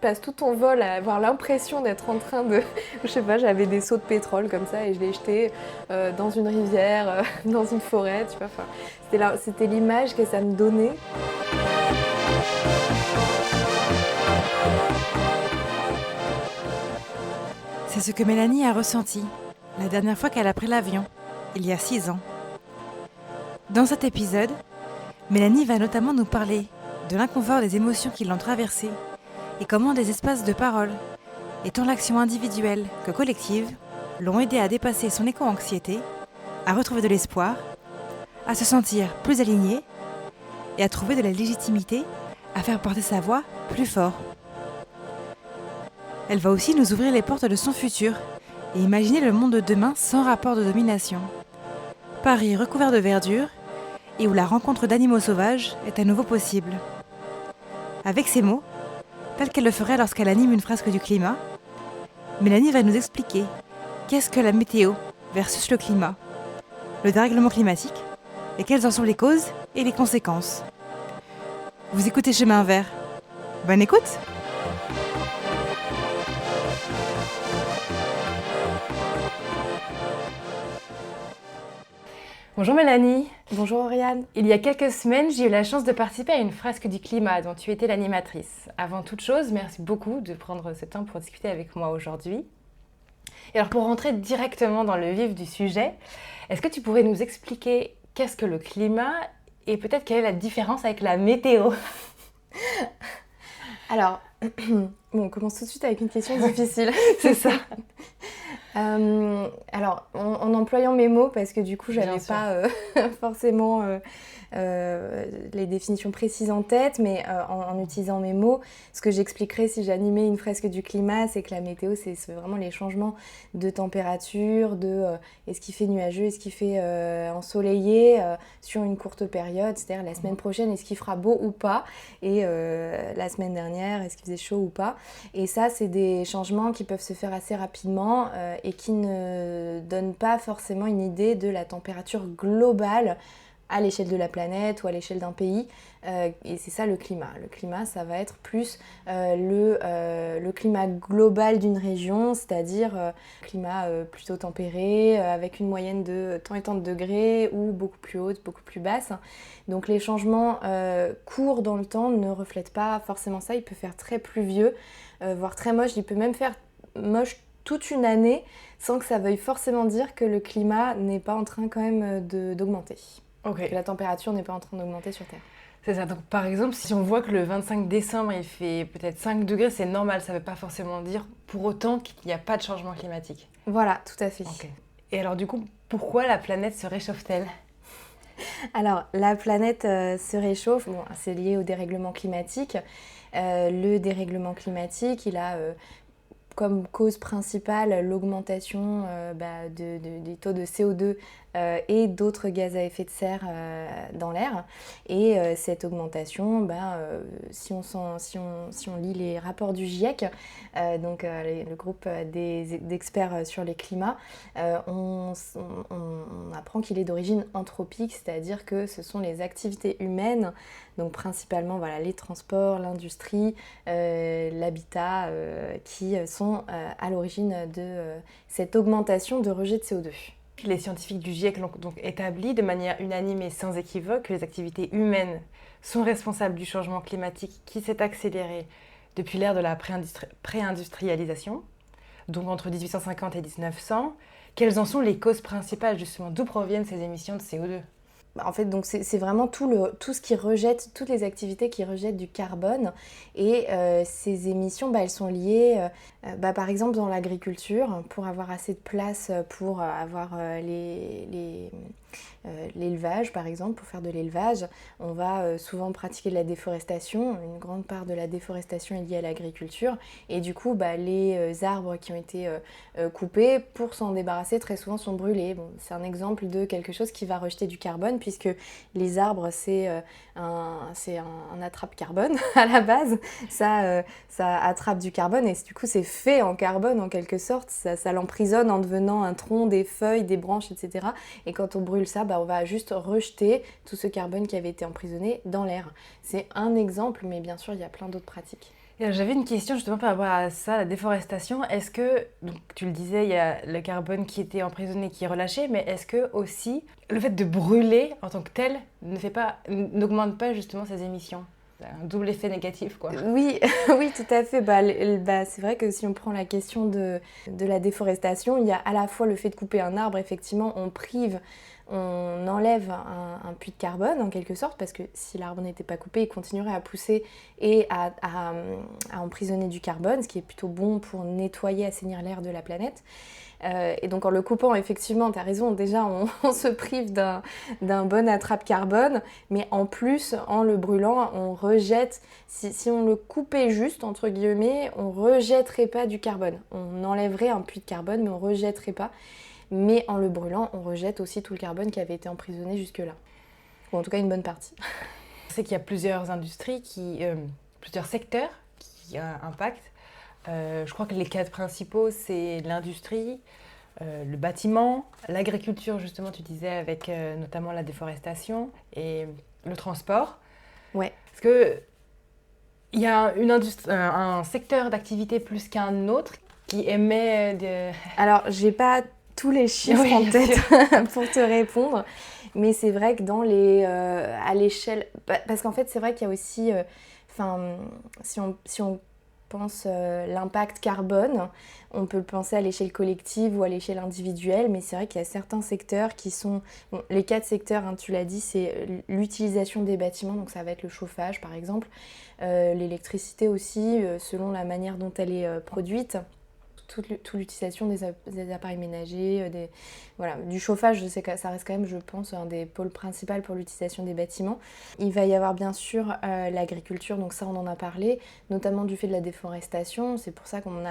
passes tout ton vol à avoir l'impression d'être en train de... Je sais pas, j'avais des seaux de pétrole comme ça et je les jetais dans une rivière, dans une forêt, tu vois. Enfin, c'était l'image que ça me donnait. C'est ce que Mélanie a ressenti la dernière fois qu'elle a pris l'avion, il y a 6 ans. Dans cet épisode, Mélanie va notamment nous parler de l'inconfort des émotions qui l'ont traversée et comment des espaces de parole, et tant l'action individuelle que collective, l'ont aidée à dépasser son éco-anxiété, à retrouver de l'espoir, à se sentir plus alignée et à trouver de la légitimité à faire porter sa voix plus fort. Elle va aussi nous ouvrir les portes de son futur et imaginer le monde de demain sans rapport de domination. Paris recouvert de verdure et où la rencontre d'animaux sauvages est à nouveau possible. Avec ces mots, tels qu'elle le ferait lorsqu'elle anime une fresque du climat, Mélanie va nous expliquer qu'est-ce que la météo versus le climat, le dérèglement climatique et quelles en sont les causes et les conséquences. Vous écoutez Chemin Vert. Bonne écoute! Bonjour Mélanie. Bonjour Oriane. Il y a quelques semaines, j'ai eu la chance de participer à une fresque du climat dont tu étais l'animatrice. Avant toute chose, merci beaucoup de prendre ce temps pour discuter avec moi aujourd'hui. Et alors pour rentrer directement dans le vif du sujet, est-ce que tu pourrais nous expliquer qu'est-ce que le climat et peut-être quelle est la différence avec la météo? Alors, on commence tout de suite avec une question difficile. C'est ça. Alors, en employant mes mots, parce que du coup, j'avais pas forcément les définitions précises en tête, mais en utilisant mes mots, ce que j'expliquerais si j'animais une fresque du climat, c'est que la météo, c'est vraiment les changements de température, est-ce qu'il fait nuageux, est-ce qu'il fait ensoleillé sur une courte période, c'est-à-dire la semaine prochaine, est-ce qu'il fera beau ou pas, et la semaine dernière, est-ce qu'il faisait chaud ou pas. Et ça, c'est des changements qui peuvent se faire assez rapidement et qui ne donnent pas forcément une idée de la température globale à l'échelle de la planète ou à l'échelle d'un pays. Et c'est ça le climat. Le climat, ça va être plus le climat global d'une région, c'est-à-dire climat plutôt tempéré, avec une moyenne de tant et tant de degrés, ou beaucoup plus haute, beaucoup plus basse. Donc les changements courts dans le temps ne reflètent pas forcément ça. Il peut faire très pluvieux, voire très moche. Il peut même faire moche toute une année sans que ça veuille forcément dire que le climat n'est pas en train quand même d'augmenter. Okay. Que la température n'est pas en train d'augmenter sur Terre. C'est ça. Donc par exemple, si on voit que le 25 décembre, il fait peut-être 5 degrés, c'est normal. Ça ne veut pas forcément dire pour autant qu'il n'y a pas de changement climatique. Voilà, tout à fait. Okay. Et alors du coup, pourquoi la planète se réchauffe-t-elle ? Alors, la planète se réchauffe, bon, c'est lié au dérèglement climatique. Le dérèglement climatique, il a comme cause principale l'augmentation des taux de CO2 et d'autres gaz à effet de serre dans l'air. Et cette augmentation, si on lit les rapports du GIEC, le groupe d'experts sur les climats, on apprend qu'il est d'origine anthropique, c'est-à-dire que ce sont les activités humaines, donc principalement les transports, l'industrie, l'habitat, qui sont à l'origine de cette augmentation de rejet de CO2. Les scientifiques du GIEC l'ont donc établi de manière unanime et sans équivoque que les activités humaines sont responsables du changement climatique qui s'est accéléré depuis l'ère de la pré-industrialisation, donc entre 1850 et 1900. Quelles en sont les causes principales justement? D'où proviennent ces émissions de CO2? En fait, donc c'est vraiment tout ce qui rejette, toutes les activités qui rejettent du carbone. Et ces émissions, elles sont liées, par exemple, dans l'agriculture, pour avoir assez de place pour avoir l'élevage, par exemple, pour faire de l'élevage, on va souvent pratiquer de la déforestation. Une grande part de la déforestation est liée à l'agriculture. Et du coup, les arbres qui ont été coupés, pour s'en débarrasser, très souvent sont brûlés. Bon, c'est un exemple de quelque chose qui va rejeter du carbone, puisque les arbres, c'est un attrape-carbone à la base. Ça attrape du carbone et du coup, c'est fait en carbone en quelque sorte. Ça l'emprisonne en devenant un tronc, des feuilles, des branches, etc. Et quand on brûle ça, on va juste rejeter tout ce carbone qui avait été emprisonné dans l'air. C'est un exemple, mais bien sûr, il y a plein d'autres pratiques. Et j'avais une question justement par rapport à ça, la déforestation. Est-ce que, donc tu le disais, il y a le carbone qui était emprisonné, qui est relâché, mais est-ce que aussi le fait de brûler en tant que tel n'augmente pas justement ces émissions? Un double effet négatif, quoi. Oui, oui, tout à fait. C'est vrai que si on prend la question de la déforestation, il y a à la fois le fait de couper un arbre, effectivement, on enlève un puits de carbone en quelque sorte, parce que si l'arbre n'était pas coupé, il continuerait à pousser et à emprisonner du carbone, ce qui est plutôt bon pour nettoyer, assainir l'air de la planète. Et donc en le coupant, effectivement, tu as raison, déjà on se prive d'un bon attrape-carbone, mais en plus, en le brûlant, on rejette, si on le coupait juste, entre guillemets, on rejetterait pas du carbone. On enlèverait un puits de carbone, mais on rejetterait pas. Mais en le brûlant, on rejette aussi tout le carbone qui avait été emprisonné jusque-là. Ou en tout cas une bonne partie. Je sais qu'il y a plusieurs industries, plusieurs secteurs qui impactent. Je crois que les 4 principaux, c'est l'industrie, le bâtiment, l'agriculture, justement, tu disais, avec notamment la déforestation, et le transport. Ouais. Est-ce qu'il y a un secteur d'activité plus qu'un autre qui émet Alors, j'ai pas tous les chiffres en tête pour te répondre, mais c'est vrai que à l'échelle... Parce qu'en fait, c'est vrai qu'il y a aussi... si on pense l'impact carbone, on peut le penser à l'échelle collective ou à l'échelle individuelle, mais c'est vrai qu'il y a certains secteurs qui sont... Bon, les 4 secteurs, hein, tu l'as dit, c'est l'utilisation des bâtiments, donc ça va être le chauffage par exemple, l'électricité aussi, selon la manière dont elle est produite, toute l'utilisation des appareils ménagers, du chauffage, je sais que ça reste quand même, je pense, un des pôles principaux pour l'utilisation des bâtiments. Il va y avoir bien sûr l'agriculture, donc ça on en a parlé, notamment du fait de la déforestation. C'est pour ça qu'on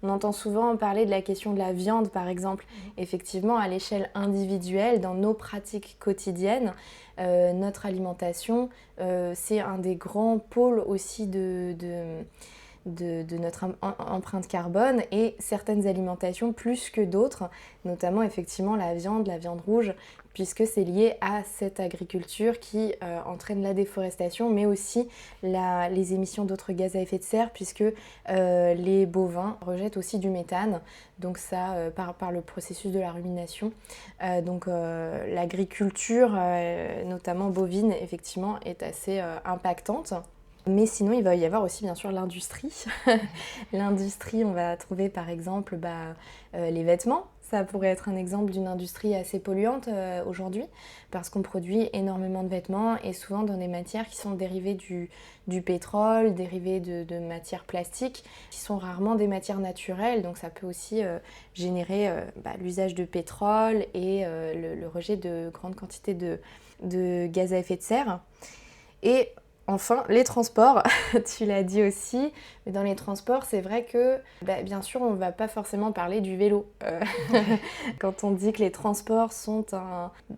entend souvent parler de la question de la viande par exemple. Effectivement, à l'échelle individuelle, dans nos pratiques quotidiennes, notre alimentation, c'est un des grands pôles aussi de notre empreinte carbone, et certaines alimentations plus que d'autres, notamment effectivement la viande rouge, puisque c'est lié à cette agriculture qui entraîne la déforestation, mais aussi les émissions d'autres gaz à effet de serre, puisque les bovins rejettent aussi du méthane, donc ça par le processus de la rumination. Donc l'agriculture, notamment bovine, effectivement, est assez impactante. Mais sinon, il va y avoir aussi bien sûr l'industrie. L'industrie, on va trouver par exemple les vêtements. Ça pourrait être un exemple d'une industrie assez polluante aujourd'hui, parce qu'on produit énormément de vêtements et souvent dans des matières qui sont dérivées du pétrole, dérivées de matières plastiques, qui sont rarement des matières naturelles. Donc ça peut aussi générer l'usage de pétrole et le rejet de grandes quantités de gaz à effet de serre. Et enfin, les transports, tu l'as dit aussi, mais dans les transports, c'est vrai que, bien sûr, on ne va pas forcément parler du vélo. Quand on dit que les transports sont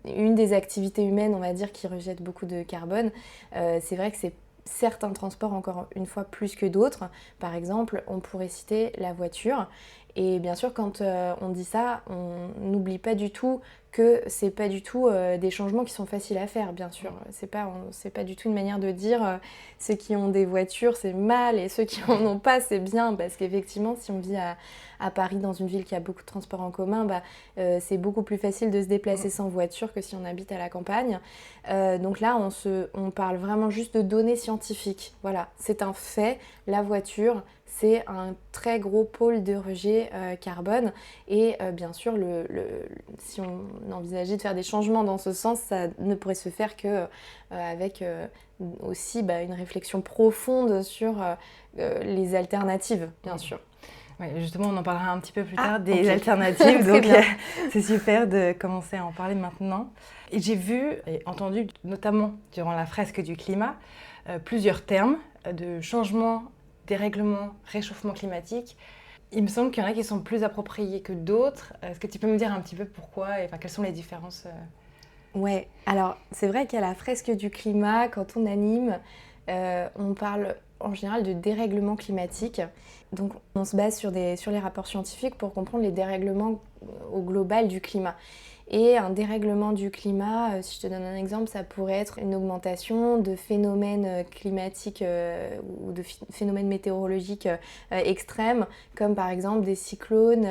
une des activités humaines, on va dire, qui rejettent beaucoup de carbone, c'est vrai que c'est certains transports, encore une fois, plus que d'autres. Par exemple, on pourrait citer la voiture. Et bien sûr, quand on dit ça, on n'oublie pas du tout que c'est pas du tout des changements qui sont faciles à faire, bien sûr. C'est pas du tout une manière de dire ceux qui ont des voitures, c'est mal, et ceux qui en ont pas, c'est bien. Parce qu'effectivement, si on vit à Paris, dans une ville qui a beaucoup de transports en commun, c'est beaucoup plus facile de se déplacer sans voiture que si on habite à la campagne. Donc là, on parle vraiment juste de données scientifiques. Voilà, c'est un fait, la voiture, c'est un très gros pôle de rejet carbone, et bien sûr, si on envisageait de faire des changements dans ce sens, ça ne pourrait se faire qu'avec aussi une réflexion profonde sur les alternatives, bien sûr. Oui, justement, on en parlera un petit peu plus tard des alternatives, donc c'est super de commencer à en parler maintenant. Et j'ai vu et entendu, notamment durant la fresque du climat, plusieurs termes de changement, dérèglement, réchauffement climatique. Il me semble qu'il y en a qui sont plus appropriés que d'autres. Est-ce que tu peux me dire un petit peu pourquoi et quelles sont les différences Ouais, alors c'est vrai qu'à la fresque du climat, quand on anime, on parle en général de dérèglement climatique. Donc on se base sur les rapports scientifiques pour comprendre les dérèglements au global du climat. Et un dérèglement du climat, si je te donne un exemple, ça pourrait être une augmentation de phénomènes climatiques ou de phénomènes météorologiques extrêmes, comme par exemple des cyclones,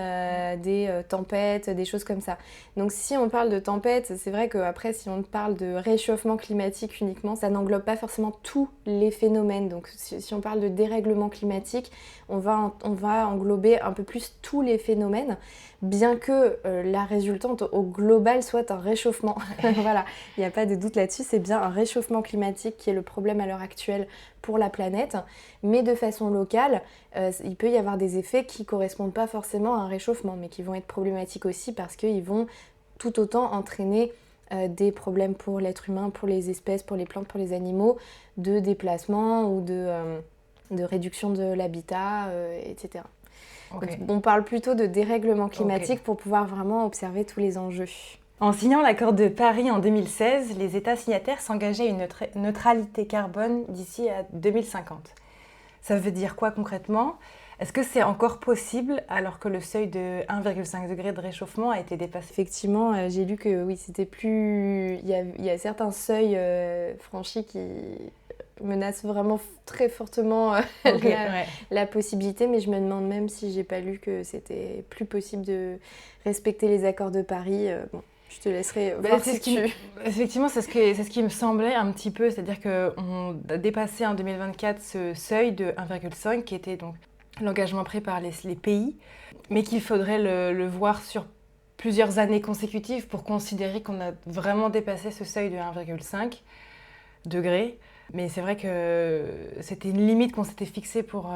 des tempêtes, des choses comme ça. Donc si on parle de tempêtes, c'est vrai qu'après si on parle de réchauffement climatique uniquement, ça n'englobe pas forcément tous les phénomènes. Donc si on parle de dérèglement climatique, on va englober un peu plus tous les phénomènes, bien que la résultante au global soit un réchauffement. Voilà, il n'y a pas de doute là-dessus, c'est bien un réchauffement climatique qui est le problème à l'heure actuelle pour la planète, mais de façon locale, il peut y avoir des effets qui ne correspondent pas forcément à un réchauffement, mais qui vont être problématiques aussi parce qu'ils vont tout autant entraîner des problèmes pour l'être humain, pour les espèces, pour les plantes, pour les animaux, de déplacement ou de réduction de l'habitat, etc. Okay. Donc, on parle plutôt de dérèglement climatique pour pouvoir vraiment observer tous les enjeux. En signant l'accord de Paris en 2016, les États signataires s'engageaient à une neutralité carbone d'ici à 2050. Ça veut dire quoi concrètement ? Est-ce que c'est encore possible alors que le seuil de 1,5 degré de réchauffement a été dépassé ? Effectivement, j'ai lu que oui, c'était plus... Il y a certains seuils franchis qui menacent vraiment très fortement la possibilité, mais je me demande même si j'ai pas lu que c'était plus possible de respecter les accords de Paris. Bon. Je te laisserai voir si tu... Effectivement, c'est ce qui me semblait un petit peu, c'est-à-dire qu'on a dépassé en 2024 ce seuil de 1,5 qui était donc l'engagement pris par les pays, mais qu'il faudrait le voir sur plusieurs années consécutives pour considérer qu'on a vraiment dépassé ce seuil de 1,5 degré. Mais c'est vrai que c'était une limite qu'on s'était fixée pour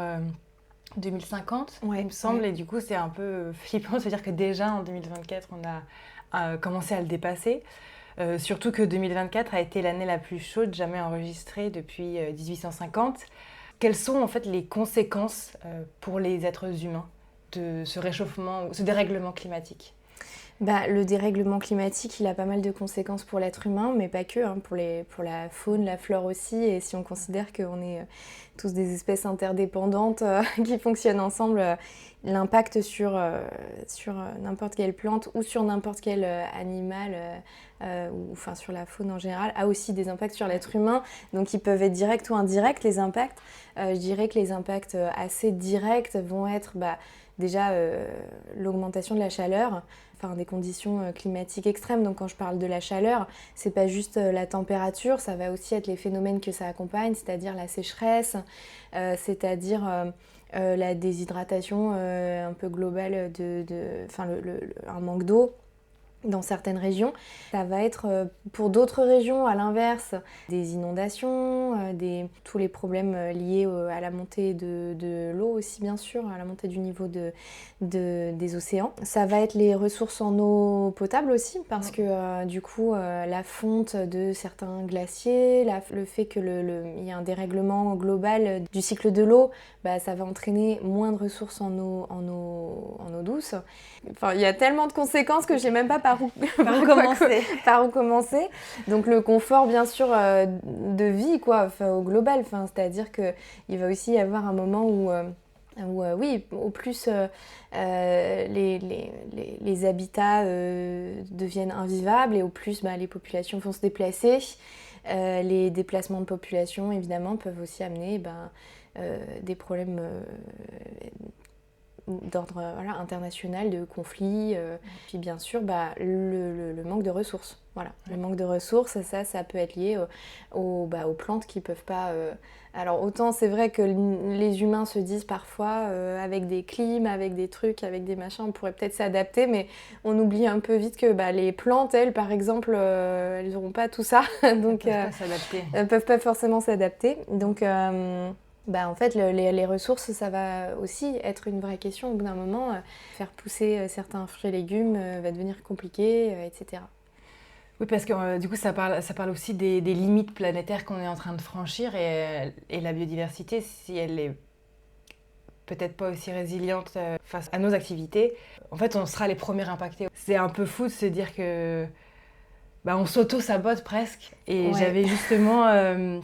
2050, il me semble, et du coup c'est un peu flippant de se dire que déjà en 2024 on a commencé à le dépasser. Surtout que 2024 a été l'année la plus chaude jamais enregistrée depuis 1850. Quelles sont en fait les conséquences pour les êtres humains de ce réchauffement, ce dérèglement climatique ? Le dérèglement climatique, il a pas mal de conséquences pour l'être humain, mais pas que, pour la faune, la flore aussi. Et si on considère qu'on est tous des espèces interdépendantes qui fonctionnent ensemble, l'impact sur n'importe quelle plante ou sur n'importe quel animal, ou enfin sur la faune en général, a aussi des impacts sur l'être humain. Donc ils peuvent être directs ou indirects, les impacts. Je dirais que les impacts assez directs vont être déjà l'augmentation de la chaleur, enfin des conditions climatiques extrêmes. Donc quand je parle de la chaleur, c'est pas juste la température, ça va aussi être les phénomènes que ça accompagne, c'est-à-dire la sécheresse, c'est-à-dire la déshydratation un peu globale, un manque d'eau dans certaines régions. Ça va être pour d'autres régions, à l'inverse, des inondations, tous les problèmes liés à la montée de l'eau aussi, bien sûr, à la montée du niveau des océans. Ça va être les ressources en eau potable aussi, parce que du coup, la fonte de certains glaciers, le fait qu'il y ait un dérèglement global du cycle de l'eau, ça va entraîner moins de ressources en eau douce. Enfin, il y a tellement de conséquences que je sais même pas par où commencer. Donc le confort, bien sûr, de vie, au global. C'est-à-dire qu'il va aussi y avoir un moment où au plus les habitats deviennent invivables et au plus les populations vont se déplacer. Les déplacements de population, évidemment, peuvent aussi amener des problèmes d'ordre international, de conflits, puis bien sûr le manque de ressources. Voilà. Le manque de ressources, ça peut être lié aux plantes qui peuvent pas... Alors autant c'est vrai que les humains se disent parfois avec des clims, avec des trucs, avec des machins, on pourrait peut-être s'adapter, mais on oublie un peu vite que les plantes, elles par exemple, elles n'auront pas tout ça, donc elles peuvent pas forcément s'adapter. Donc en fait, les ressources, ça va aussi être une vraie question. Au bout d'un moment, faire pousser certains fruits et légumes va devenir compliqué, etc. Oui, parce que du coup, ça parle aussi des limites planétaires qu'on est en train de franchir et la biodiversité, si elle est peut-être pas aussi résiliente face à nos activités, en fait, on sera les premiers impactés. C'est un peu fou de se dire que on s'auto-sabote presque. Et j'avais justement...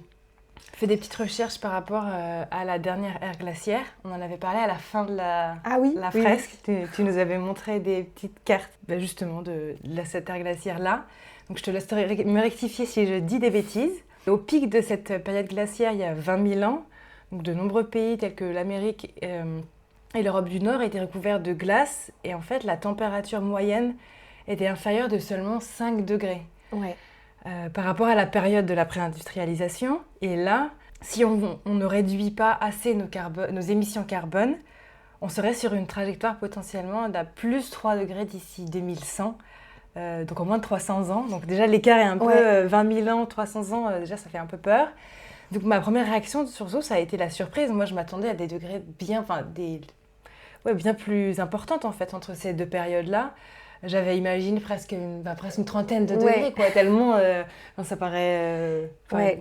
fait des petites recherches par rapport à la dernière ère glaciaire. On en avait parlé à la fin de la fresque. Tu nous avais montré des petites cartes justement de cette ère glaciaire-là. Donc je te laisse me rectifier si je dis des bêtises. Au pic de cette période glaciaire, il y a 20 000 ans, donc de nombreux pays tels que l'Amérique et l'Europe du Nord étaient recouverts de glace. Et en fait, la température moyenne était inférieure de seulement 5 degrés. Ouais. Par rapport à la période de la pré-industrialisation. Et là, si on ne réduit pas assez nos émissions carbone, on serait sur une trajectoire potentiellement d'à plus 3 degrés d'ici 2100, donc en moins de 300 ans. Donc déjà, l'écart est un peu 20 000 ans, 300 ans, déjà ça fait un peu peur. Donc ma première réaction sur ça a été la surprise. Moi, je m'attendais à des degrés bien plus importantes en fait entre ces deux périodes-là. J'avais imaginé presque une trentaine de degrés, quoi, tellement ça paraît...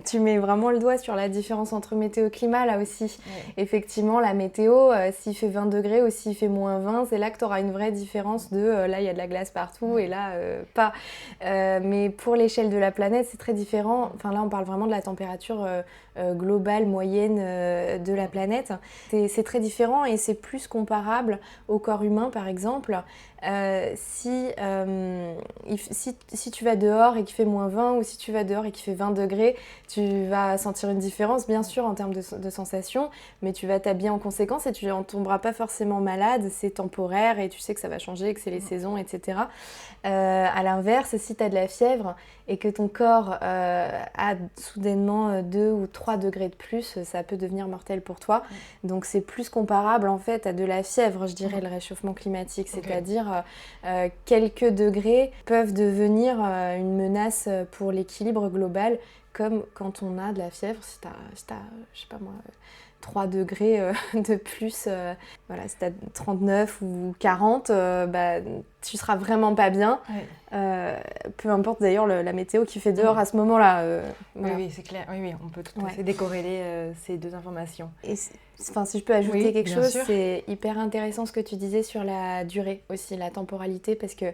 tu mets vraiment le doigt sur la différence entre météo et climat, là aussi. Ouais. Effectivement, la météo, s'il fait 20 degrés ou s'il fait moins 20, c'est là que tu auras une vraie différence de là, il y a de la glace partout et là, pas. Mais pour l'échelle de la planète, c'est très différent. Enfin, là, on parle vraiment de la température globale, moyenne de la planète. C'est très différent et c'est plus comparable au corps humain, par exemple. Si tu vas dehors et qu'il fait moins 20 ou si tu vas dehors et qu'il fait 20 degrés, tu vas sentir une différence, bien sûr, en termes de sensations, mais tu vas t'habiller en conséquence et tu n'en tomberas pas forcément malade, c'est temporaire et tu sais que ça va changer, que c'est les saisons, etc. À l'inverse, si tu as de la fièvre et que ton corps a soudainement 2 ou 3 degrés de plus, ça peut devenir mortel pour toi. Donc c'est plus comparable en fait à de la fièvre, je dirais, le réchauffement climatique, c'est-à-dire quelques degrés peuvent devenir une menace pour l'équilibre global, comme quand on a de la fièvre, si t'as je sais pas moi, 3 degrés de plus, voilà, si t'as 39 ou 40, tu seras vraiment pas bien. Peu importe d'ailleurs la météo qui fait dehors à ce moment-là. Voilà. Oui, c'est clair. Oui, on peut tout à fait décorréler ces deux informations. Et si je peux ajouter quelque chose, c'est hyper intéressant ce que tu disais sur la durée aussi, la temporalité, parce que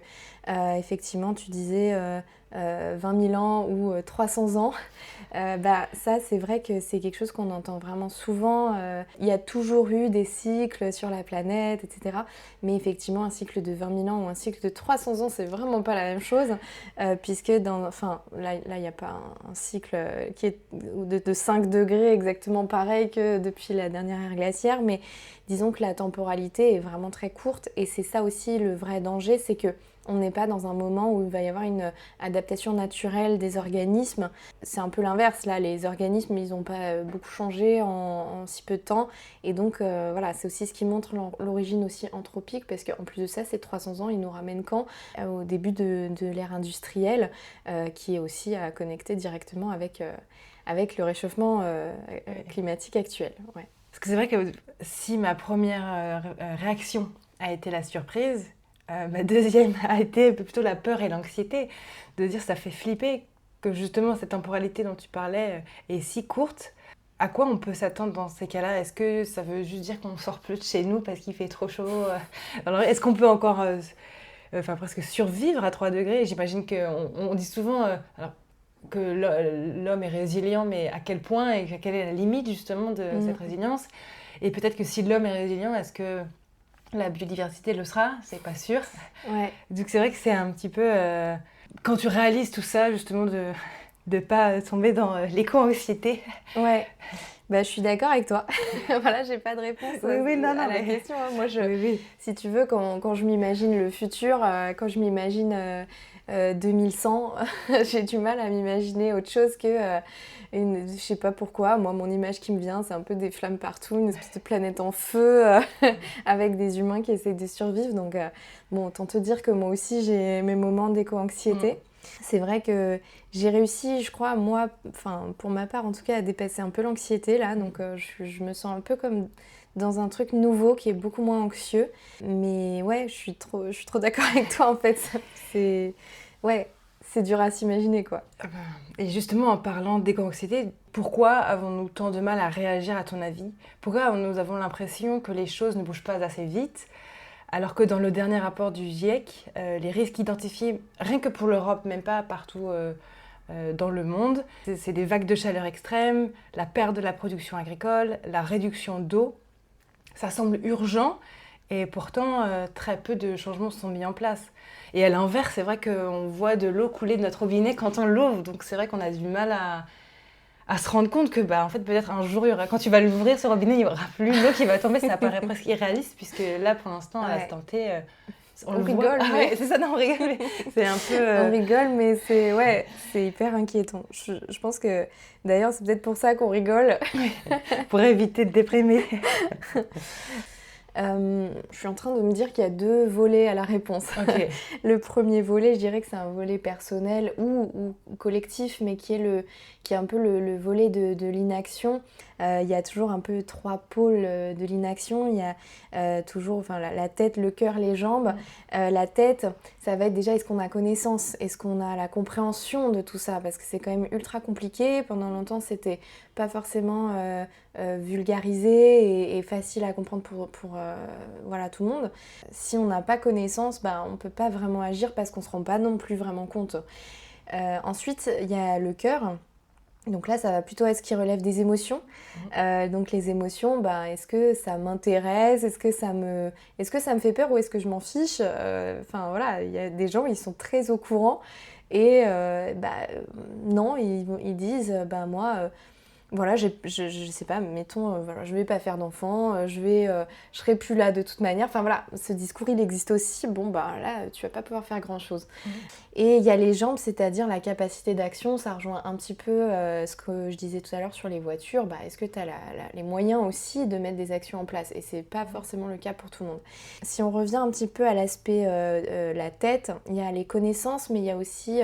effectivement, tu disais 20 000 ans ou 300 ans. Ça, c'est vrai que c'est quelque chose qu'on entend vraiment souvent. Il y a toujours eu des cycles sur la planète, etc. Mais effectivement, un cycle de 20 000 ans ou un cycle de 300 ans, c'est vraiment pas la même chose, puisque là, il n'y a pas un cycle qui est de 5 degrés exactement pareil que depuis la dernière ère glaciaire, mais disons que la temporalité est vraiment très courte, et c'est ça aussi le vrai danger, c'est que on n'est pas dans un moment où il va y avoir une adaptation naturelle des organismes. C'est un peu l'inverse, là, les organismes, ils n'ont pas beaucoup changé en si peu de temps. Et donc, voilà, c'est aussi ce qui montre l'origine aussi anthropique, parce qu'en plus de ça, ces 300 ans, ils nous ramènent quand ? Au début de l'ère industrielle, qui est aussi connectée directement avec le réchauffement climatique actuel. Ouais. Parce que c'est vrai que si ma première réaction a été la surprise, ma deuxième a été plutôt la peur et l'anxiété, de dire ça fait flipper que justement cette temporalité dont tu parlais est si courte. À quoi on peut s'attendre dans ces cas-là ? Est-ce que ça veut juste dire qu'on ne sort plus de chez nous parce qu'il fait trop chaud ? Alors, est-ce qu'on peut encore presque survivre à 3 degrés ? J'imagine qu'on dit souvent que l'homme est résilient, mais à quel point et quelle est la limite justement de cette résilience ? Et peut-être que si l'homme est résilient, est-ce que la biodiversité le sera ? C'est pas sûr. Ouais. Donc c'est vrai que c'est un petit peu... quand tu réalises tout ça, justement, de ne pas tomber dans l'éco-anxiété. Ouais, je suis d'accord avec toi. Voilà, j'ai pas de réponse à la question. Hein. Moi, si tu veux, quand je m'imagine le futur, quand je m'imagine 2100, j'ai du mal à m'imaginer autre chose que... je sais pas pourquoi, moi mon image qui me vient, c'est un peu des flammes partout, une espèce de planète en feu avec des humains qui essaient de survivre. Donc autant te dire que moi aussi j'ai mes moments d'éco-anxiété. C'est vrai que j'ai réussi, je crois, moi, pour ma part en tout cas, à dépasser un peu l'anxiété là. Donc je me sens un peu comme dans un truc nouveau qui est beaucoup moins anxieux. Mais ouais, je suis trop d'accord avec toi en fait. C'est dur à s'imaginer, quoi. Et justement, en parlant d'éco-anxiété, pourquoi avons-nous tant de mal à réagir, à ton avis ? Pourquoi nous avons l'impression que les choses ne bougent pas assez vite, alors que dans le dernier rapport du GIEC, les risques identifiés, rien que pour l'Europe, même pas partout dans le monde. C'est des vagues de chaleur extrêmes, la perte de la production agricole, la réduction d'eau. Ça semble urgent et pourtant très peu de changements sont mis en place. Et à l'inverse, c'est vrai qu'on voit de l'eau couler de notre robinet quand on l'ouvre, donc c'est vrai qu'on a du mal à se rendre compte que en fait, peut-être un jour, quand tu vas l'ouvrir ce robinet, il n'y aura plus l'eau qui va tomber. Ça paraît presque irréaliste puisque là, pour l'instant, à l'instant T, on rigole. Ah ouais, c'est ça, non, on rigole. C'est un peu... On rigole, mais c'est hyper inquiétant. Je pense que, d'ailleurs, c'est peut-être pour ça qu'on rigole. Pour éviter de déprimer. Je suis en train de me dire qu'il y a 2 volets à la réponse. Okay. Le premier volet, je dirais que c'est un volet personnel ou collectif, mais qui est un peu le volet de l'inaction. Il y a toujours un peu 3 pôles de l'inaction. Il y a toujours la tête, le cœur, les jambes. La tête, ça va être déjà, est-ce qu'on a connaissance? Est-ce qu'on a la compréhension de tout ça? Parce que c'est quand même ultra compliqué. Pendant longtemps, c'était pas forcément vulgarisé et facile à comprendre pour tout le monde. Si on n'a pas connaissance, on peut pas vraiment agir parce qu'on se rend pas non plus vraiment compte. Ensuite, il y a le cœur. Donc là, ça va plutôt être ce qui relève des émotions. Donc les émotions, est-ce que ça m'intéresse? Est-ce que ça me fait peur ou est-ce que je m'en fiche? Il y a des gens, ils sont très au courant et non, ils disent, moi... Voilà, je sais pas, mettons, je vais pas faire d'enfant, je serai plus là de toute manière. Enfin voilà, ce discours, il existe aussi. Là, tu vas pas pouvoir faire grand-chose. Et il y a les jambes, c'est-à-dire la capacité d'action. Ça rejoint un petit peu ce que je disais tout à l'heure sur les voitures. Est-ce que tu as les moyens aussi de mettre des actions en place? Et c'est pas forcément le cas pour tout le monde. Si on revient un petit peu à l'aspect la tête, il y a les connaissances, mais il y a aussi...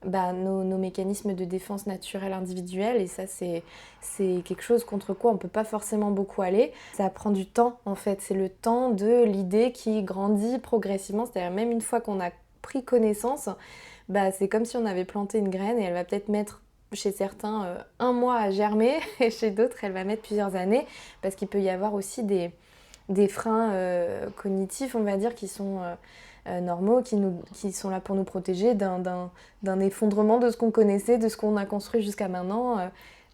nos mécanismes de défense naturelle individuelle, et ça c'est quelque chose contre quoi on peut pas forcément beaucoup aller. Ça prend du temps en fait, c'est le temps de l'idée qui grandit progressivement, c'est-à-dire même une fois qu'on a pris connaissance, c'est comme si on avait planté une graine et elle va peut-être mettre chez certains 1 mois à germer et chez d'autres elle va mettre plusieurs années, parce qu'il peut y avoir aussi des freins cognitifs, on va dire, qui sont... normaux, qui sont là pour nous protéger d'un effondrement de ce qu'on connaissait, de ce qu'on a construit jusqu'à maintenant.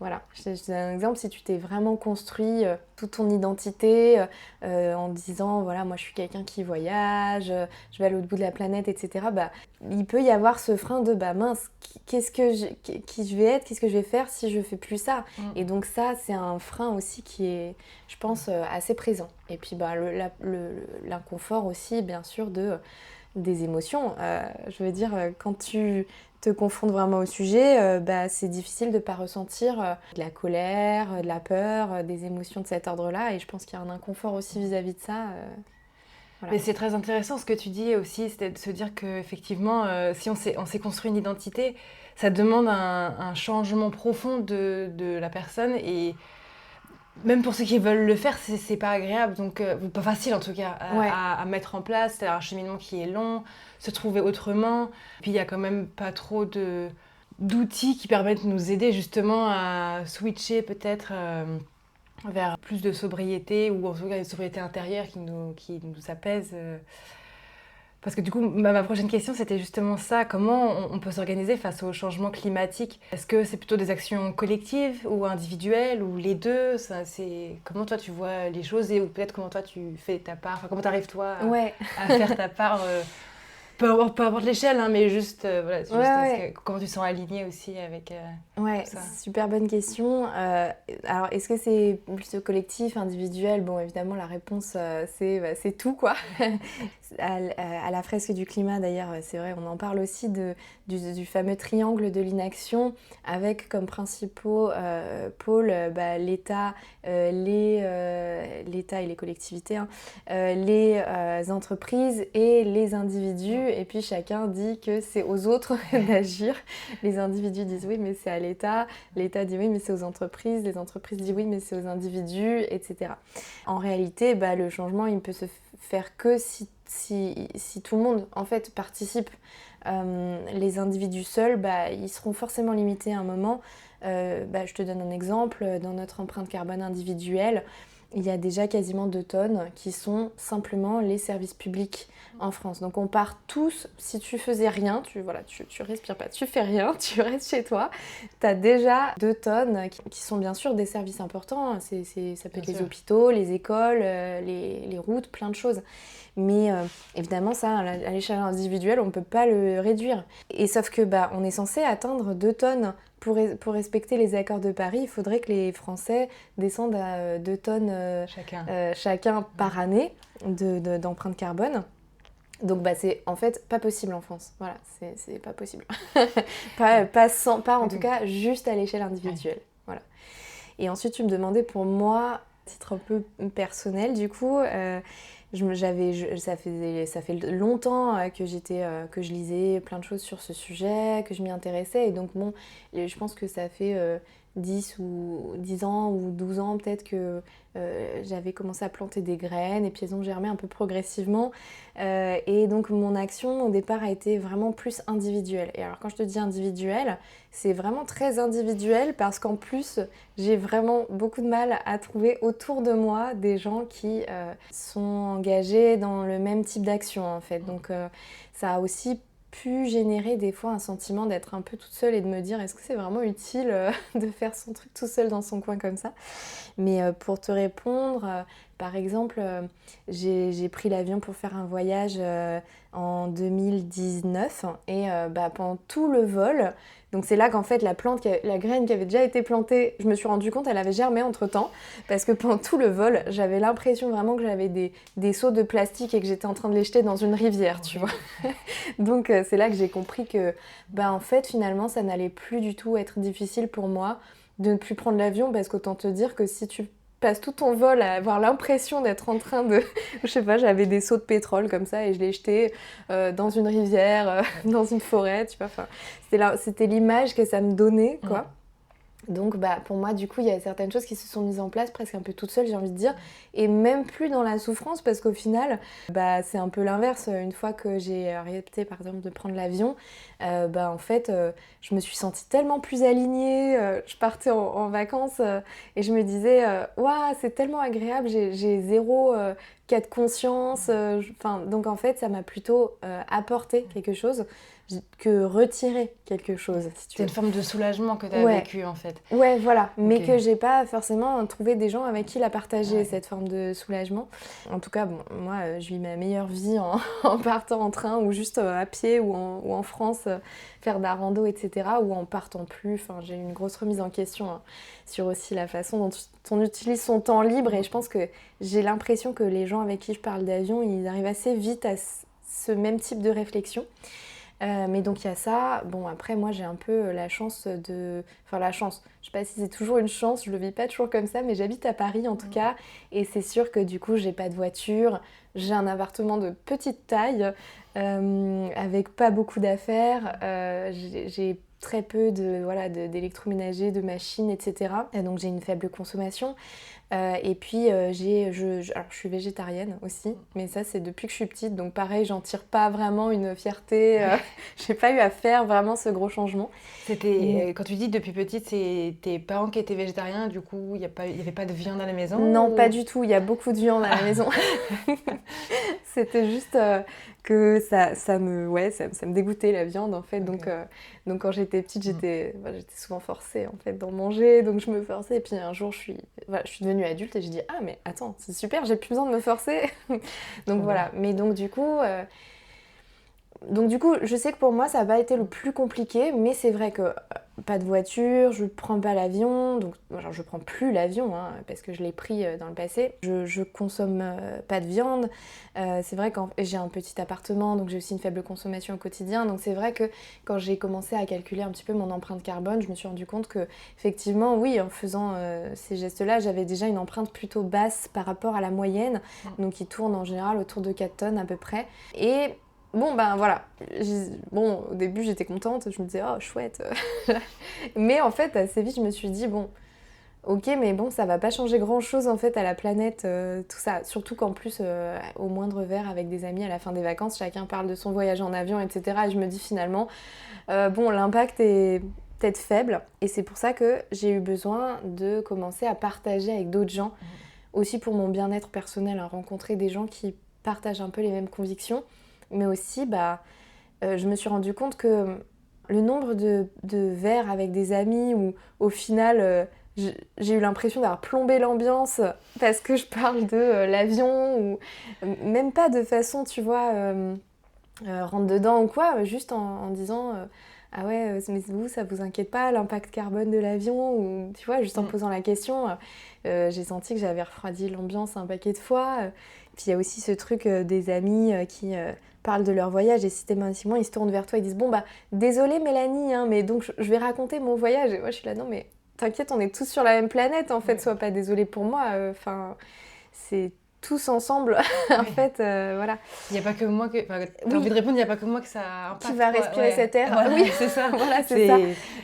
Voilà, je te donne un exemple, si tu t'es vraiment construit toute ton identité en disant, voilà, moi je suis quelqu'un qui voyage, je vais à l'autre bout de la planète, etc., il peut y avoir ce frein de, mince, qui je vais être, qu'est-ce que je vais faire si je fais plus ça? Et donc ça, c'est un frein aussi qui est, je pense, assez présent. Et puis l'inconfort aussi, bien sûr, des émotions. Je veux dire, quand tu te confrontes vraiment au sujet, c'est difficile de ne pas ressentir de la colère, de la peur, des émotions de cet ordre-là. Et je pense qu'il y a un inconfort aussi vis-à-vis de ça. Voilà. Mais c'est très intéressant ce que tu dis aussi, c'était de se dire qu'effectivement, si on s'est construit une identité, ça demande un changement profond de la personne. Et même pour ceux qui veulent le faire, c'est pas agréable, donc pas facile en tout cas à mettre en place. C'est un cheminement qui est long, se trouver autrement. Puis il y a quand même pas trop d'outils qui permettent de nous aider justement à switcher peut-être vers plus de sobriété, ou en tout cas une sobriété intérieure qui nous apaise. Parce que du coup, ma prochaine question, c'était justement ça. Comment on peut s'organiser face au changement climatique? Est-ce que c'est plutôt des actions collectives ou individuelles, ou les deux? Comment toi tu vois les choses, ou peut-être comment toi tu fais ta part? Enfin, comment t'arrives toi à faire ta part peu importe l'échelle, hein, mais juste, comment tu sens aligné aussi avec ça? Super bonne question. Alors, est-ce que c'est plutôt collectif, individuel? Bon, évidemment, la réponse, c'est tout, quoi. À la fresque du climat, d'ailleurs, c'est vrai, on en parle aussi du fameux triangle de l'inaction, avec comme principaux pôles l'État, l'État et les collectivités, les entreprises et les individus. Et puis chacun dit que c'est aux autres d'agir. Les individus disent oui, mais c'est à l'État. L'État dit oui, mais c'est aux entreprises. Les entreprises disent oui, mais c'est aux individus, etc. En réalité, le changement, il ne peut se faire que si tout le monde, en fait, participe. Les individus seuls, ils seront forcément limités à un moment. Je te donne un exemple. Dans notre empreinte carbone individuelle, il y a déjà quasiment 2 tonnes qui sont simplement les services publics en France. Donc on part tous, si tu faisais rien, tu respires pas, tu fais rien, tu restes chez toi, tu as déjà 2 tonnes qui sont bien sûr des services importants. Ça peut être les hôpitaux, les écoles, les routes, plein de choses. Mais évidemment, ça, à l'échelle individuelle, on ne peut pas le réduire. Et sauf que on est censé atteindre 2 tonnes. Pour respecter les accords de Paris, il faudrait que les Français descendent à 2 tonnes chacun par année d'empreinte carbone. Donc c'est en fait pas possible en France. Voilà, c'est pas possible. pas en tout cas juste à l'échelle individuelle. Voilà. Et ensuite, tu me demandais pour moi, à titre un peu personnel, du coup, ça fait longtemps que je lisais plein de choses sur ce sujet, que je m'y intéressais. Et donc je pense que ça fait 10 ans ou 12 ans peut-être que j'avais commencé à planter des graines et puis elles ont germé un peu progressivement. Et donc mon action au départ a été vraiment plus individuelle. Et alors quand je te dis individuelle, c'est vraiment très individuel parce qu'en plus j'ai vraiment beaucoup de mal à trouver autour de moi des gens qui sont engagés dans le même type d'action en fait. Donc ça a aussi pu générer des fois un sentiment d'être un peu toute seule et de me dire est-ce que c'est vraiment utile de faire son truc tout seul dans son coin comme ça. Mais pour te répondre, par exemple, j'ai pris l'avion pour faire un voyage en 2019 et pendant tout le vol, donc c'est là qu'en fait la graine qui avait déjà été plantée, je me suis rendu compte elle avait germé entre temps parce que pendant tout le vol j'avais l'impression vraiment que j'avais des seaux de plastique et que j'étais en train de les jeter dans une rivière, tu vois. Donc c'est là que j'ai compris que en fait finalement ça n'allait plus du tout être difficile pour moi de ne plus prendre l'avion parce qu'autant te dire que si tu passes tout ton vol à avoir l'impression d'être en train de... Je sais pas, j'avais des seaux de pétrole comme ça et je les jetais dans une rivière, dans une forêt, tu vois. Enfin, c'était l'image que ça me donnait, quoi. Donc pour moi du coup il y a certaines choses qui se sont mises en place presque un peu toutes seules, j'ai envie de dire, et même plus dans la souffrance parce qu'au final c'est un peu l'inverse. Une fois que j'ai arrêté par exemple de prendre l'avion, en fait je me suis sentie tellement plus alignée, je partais en vacances et je me disais waouh c'est tellement agréable, j'ai zéro cas de conscience, donc en fait ça m'a plutôt apporté quelque chose que retirer quelque chose. Si tu c'est veux. une forme de soulagement que tu as vécu en fait. Ouais, voilà, mais que j'ai pas forcément trouvé des gens avec qui la partager, cette forme de soulagement. En tout cas, moi, je vis ma meilleure vie en partant en train ou juste à pied ou en France, faire de la rando, etc. ou en partant plus. Enfin, j'ai eu une grosse remise en question sur aussi la façon dont on utilise son temps libre et je pense que j'ai l'impression que les gens avec qui je parle d'avion, ils arrivent assez vite à ce même type de réflexion. Mais donc il y a ça. Bon après moi j'ai un peu la chance je sais pas si c'est toujours une chance, je le vis pas toujours comme ça, mais j'habite à Paris en tout cas et c'est sûr que du coup j'ai pas de voiture, j'ai un appartement de petite taille avec pas beaucoup d'affaires, j'ai très peu d'électroménager, de machines, etc. Et donc j'ai une faible consommation. Et puis je suis végétarienne aussi, mais ça c'est depuis que je suis petite, donc pareil j'en tire pas vraiment une fierté, j'ai pas eu à faire vraiment ce gros changement. Quand tu dis depuis petite, c'est tes parents qui étaient végétariens, du coup il y avait pas de viande à la maison? Non, pas du tout, il y a beaucoup de viande à la maison. C'était juste que ça me dégoûtait la viande en fait, donc quand j'étais petite j'étais souvent forcée en fait d'en manger, donc je me forçais et puis un jour je suis devenue adulte et j'ai dit ah mais attends c'est super, j'ai plus besoin de me forcer. Donc voilà, mais donc du coup je sais que pour moi ça n'a pas été le plus compliqué, mais c'est vrai que pas de voiture, je prends pas l'avion, donc je prends plus l'avion parce que je l'ai pris dans le passé. Je consomme pas de viande, c'est vrai que j'ai un petit appartement, donc j'ai aussi une faible consommation au quotidien, donc c'est vrai que quand j'ai commencé à calculer un petit peu mon empreinte carbone, je me suis rendu compte que effectivement oui, en faisant ces gestes-là, j'avais déjà une empreinte plutôt basse par rapport à la moyenne, donc qui tourne en général autour de 4 tonnes à peu près, et voilà. Au début j'étais contente, je me disais oh chouette. Mais en fait assez vite je me suis dit ok mais bon ça va pas changer grand chose en fait à la planète, tout ça. Surtout qu'en plus au moindre verre avec des amis à la fin des vacances, chacun parle de son voyage en avion, etc. Et je me dis finalement l'impact est peut-être faible et c'est pour ça que j'ai eu besoin de commencer à partager avec d'autres gens aussi pour mon bien-être personnel, hein, rencontrer des gens qui partagent un peu les mêmes convictions. Mais aussi, je me suis rendu compte que le nombre de verres avec des amis où au final j'ai eu l'impression d'avoir plombé l'ambiance parce que je parle de l'avion ou même pas de façon, tu vois, rentre dedans ou quoi, juste en disant ah ouais, mais vous, ça vous inquiète pas l'impact carbone de l'avion ou tu vois, juste en posant la question, j'ai senti que j'avais refroidi l'ambiance un paquet de fois. Puis il y a aussi ce truc des amis qui parlent de leur voyage et systématiquement ils se tournent vers toi et disent bon désolée Mélanie, hein, mais donc je vais raconter mon voyage. Et moi je suis là non mais t'inquiète, on est tous sur la même planète en fait, sois pas désolée pour moi. C'est tous ensemble en fait, voilà. Il n'y a pas que moi que... Enfin, t'as envie de répondre, il n'y a pas que moi que ça impacte. Qui va respirer cet air. Voilà, oui, c'est ça. voilà, c'est ça.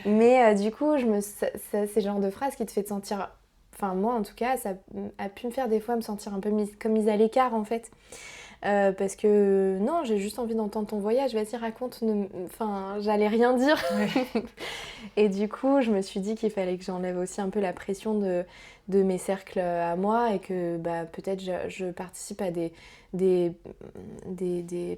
Mais du coup, c'est le genre de phrase qui te fait te sentir... Enfin, moi, en tout cas, ça a pu me faire des fois me sentir un peu comme mise à l'écart, en fait. Parce que, non, j'ai juste envie d'entendre ton voyage. Vas-y, raconte. Enfin, j'allais rien dire. Ouais. Et du coup, je me suis dit qu'il fallait que j'enlève aussi un peu la pression de mes cercles à moi et que peut-être je participe à des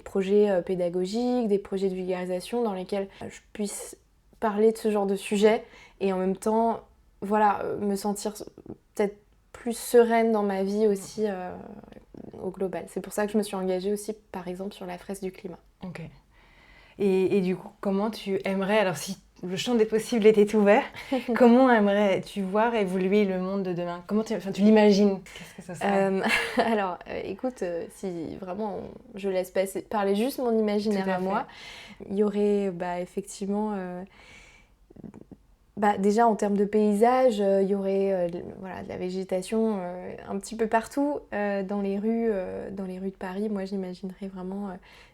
projets pédagogiques, des projets de vulgarisation dans lesquels je puisse parler de ce genre de sujet et en même temps, voilà, me sentir peut-être plus sereine dans ma vie aussi au global. C'est pour ça que je me suis engagée aussi, par exemple, sur la fresque du climat. Ok. Et du coup, comment tu aimerais, alors si le champ des possibles était ouvert, comment aimerais-tu voir évoluer le monde de demain? Comment tu l'imagines? Qu'est-ce que ça serait? Alors, écoute, si vraiment je laisse parler juste mon imaginaire à moi, il y aurait effectivement... déjà en termes de paysage, il y aurait de la végétation un petit peu partout dans les rues de Paris. Moi j'imaginerais vraiment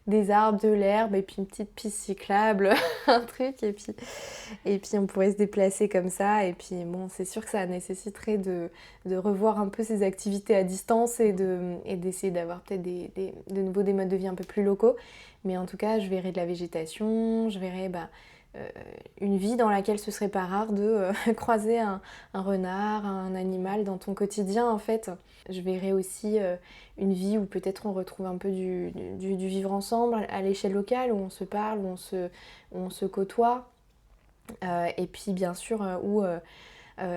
des arbres, de l'herbe et puis une petite piste cyclable, un truc et puis on pourrait se déplacer comme ça et puis bon c'est sûr que ça nécessiterait de revoir un peu ces activités à distance et d'essayer d'avoir peut-être de nouveau des modes de vie un peu plus locaux. Mais en tout cas je verrais de la végétation, je verrais une vie dans laquelle ce serait pas rare de croiser un renard, un animal dans ton quotidien en fait. Je verrais aussi une vie où peut-être on retrouve un peu du vivre ensemble à l'échelle locale, où on se parle, où on se côtoie. Et puis bien sûr où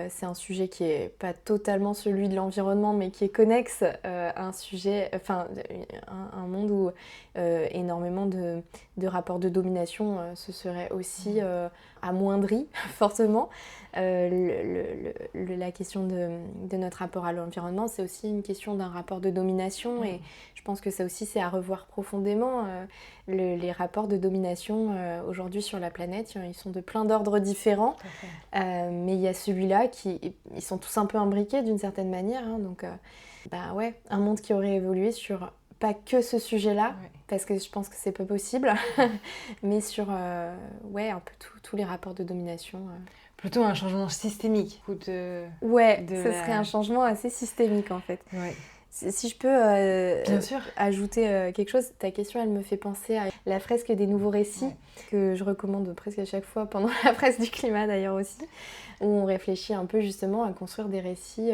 c'est un sujet qui est pas totalement celui de l'environnement mais qui est connexe à un monde où énormément de rapports de domination se seraient aussi amoindris fortement. La question de notre rapport à l'environnement, c'est aussi une question d'un rapport de domination et je pense que ça aussi c'est à revoir profondément. Les rapports de domination aujourd'hui sur la planète, ils sont de plein d'ordres différents, mais il y a celui-là ils sont tous un peu imbriqués d'une certaine manière, hein, donc un monde qui aurait évolué sur pas que ce sujet-là, parce que je pense que c'est pas possible, mais sur un peu tous les rapports de domination. Plutôt un changement systémique. Serait un changement assez systémique en fait. Ouais. Si je peux Bien sûr. ajouter quelque chose, ta question elle me fait penser à la fresque des nouveaux récits, que je recommande presque à chaque fois pendant la fresque du climat d'ailleurs aussi, où on réfléchit un peu justement à construire des récits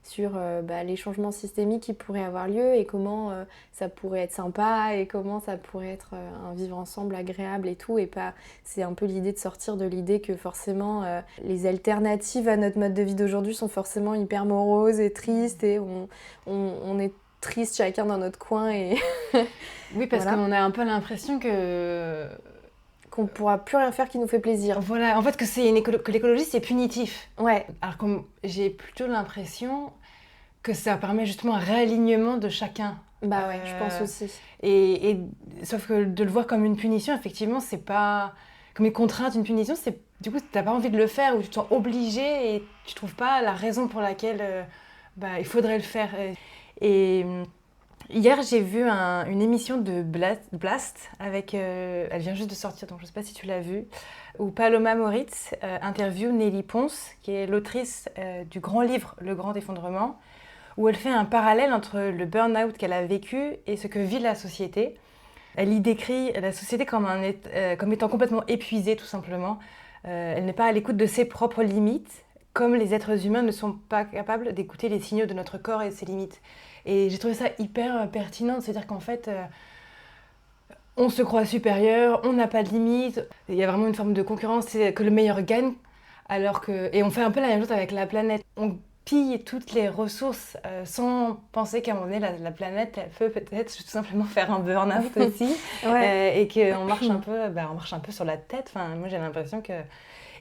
sur les changements systémiques qui pourraient avoir lieu et comment ça pourrait être sympa et comment ça pourrait être un vivre ensemble agréable et tout. Et c'est un peu l'idée de sortir de l'idée que forcément les alternatives à notre mode de vie d'aujourd'hui sont forcément hyper moroses et tristes et on est triste chacun dans notre coin. Et oui, parce qu'on a un peu l'impression qu'on ne pourra plus rien faire qui nous fait plaisir. Voilà, en fait que l'écologie c'est punitif. Ouais. Alors que j'ai plutôt l'impression que ça permet justement un réalignement de chacun. Je pense aussi. Et sauf que de le voir comme une punition, effectivement, c'est pas... Comme une contrainte, une punition, c'est... Du coup, t'as pas envie de le faire ou tu te sens obligé et tu trouves pas la raison pour laquelle il faudrait le faire. Et hier, j'ai vu une émission de Blast avec... elle vient juste de sortir, donc je sais pas si tu l'as vue, où Paloma Moritz interview Nelly Pons, qui est l'autrice du grand livre Le Grand Effondrement, où elle fait un parallèle entre le burn-out qu'elle a vécu et ce que vit la société. Elle y décrit la société comme étant complètement épuisée, tout simplement. Elle n'est pas à l'écoute de ses propres limites, comme les êtres humains ne sont pas capables d'écouter les signaux de notre corps et ses limites. Et j'ai trouvé ça hyper pertinent, c'est-à-dire qu'en fait, on se croit supérieur, on n'a pas de limites, il y a vraiment une forme de concurrence, c'est que le meilleur gagne, et on fait un peu la même chose avec la planète. On pille toutes les ressources sans penser qu'à un moment donné, la planète, elle peut peut-être tout simplement faire un burn-out aussi, et qu'on marche un peu sur la tête. Enfin, moi, j'ai l'impression que...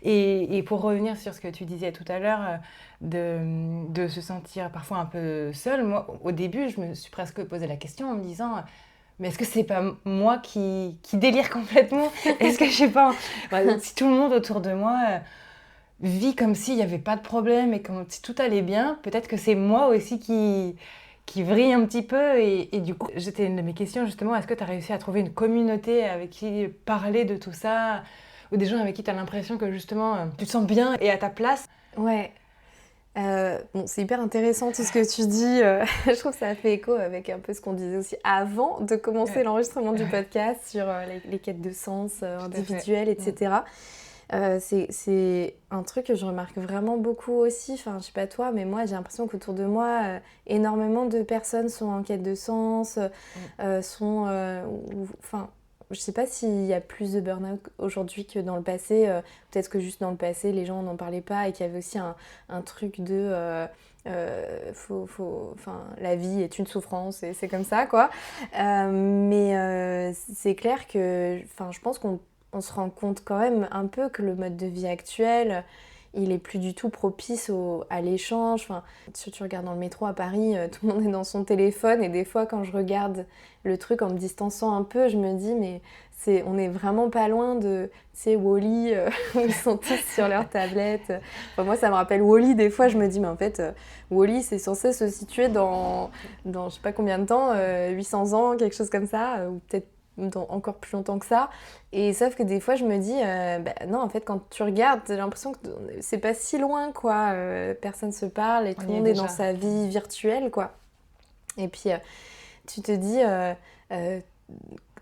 Et pour revenir sur ce que tu disais tout à l'heure, de se sentir parfois un peu seule, moi, au début, je me suis presque posé la question en me disant... Mais est-ce que c'est pas moi qui délire complètement? Est-ce que je sais pas, si tout le monde autour de moi vit comme s'il n'y avait pas de problème et comme si tout allait bien, peut-être que c'est moi aussi qui vrille un petit peu. Et du coup, c'était une de mes questions justement, est-ce que tu as réussi à trouver une communauté avec qui parler de tout ça? Ou des gens avec qui tu as l'impression que justement tu te sens bien et à ta place? Ouais. Bon, c'est hyper intéressant tout ce que tu dis. Je trouve que ça fait écho avec un peu ce qu'on disait aussi avant de commencer l'enregistrement du podcast sur les quêtes de sens individuelles, etc. C'est un truc que je remarque vraiment beaucoup aussi. Enfin, je sais pas toi, mais moi j'ai l'impression qu'autour de moi, énormément de personnes sont en quête de sens, enfin, je sais pas s'il y a plus de burn-out aujourd'hui que dans le passé. Peut-être que juste dans le passé, les gens n'en parlaient pas et qu'il y avait aussi un truc de... la vie est une souffrance et c'est comme ça, quoi. Mais c'est clair que... je pense qu'on se rend compte quand même un peu que le mode de vie actuel... il est plus du tout propice à l'échange. Enfin, si tu regardes dans le métro à Paris, tout le monde est dans son téléphone et des fois quand je regarde le truc en me distançant un peu, je me dis mais on est vraiment pas loin de, tu sais, Wall-E, où ils sont tous sur leur tablette. Enfin, moi ça me rappelle Wall-E, des fois je me dis mais en fait Wall-E c'est censé se situer dans je sais pas combien de temps, 800 ans, quelque chose comme ça, ou peut-être encore plus longtemps que ça. Et sauf que des fois je me dis non, en fait quand tu regardes j'ai l'impression que c'est pas si loin, quoi. Personne se parle et tout le monde est dans sa vie virtuelle, quoi. Et puis tu te dis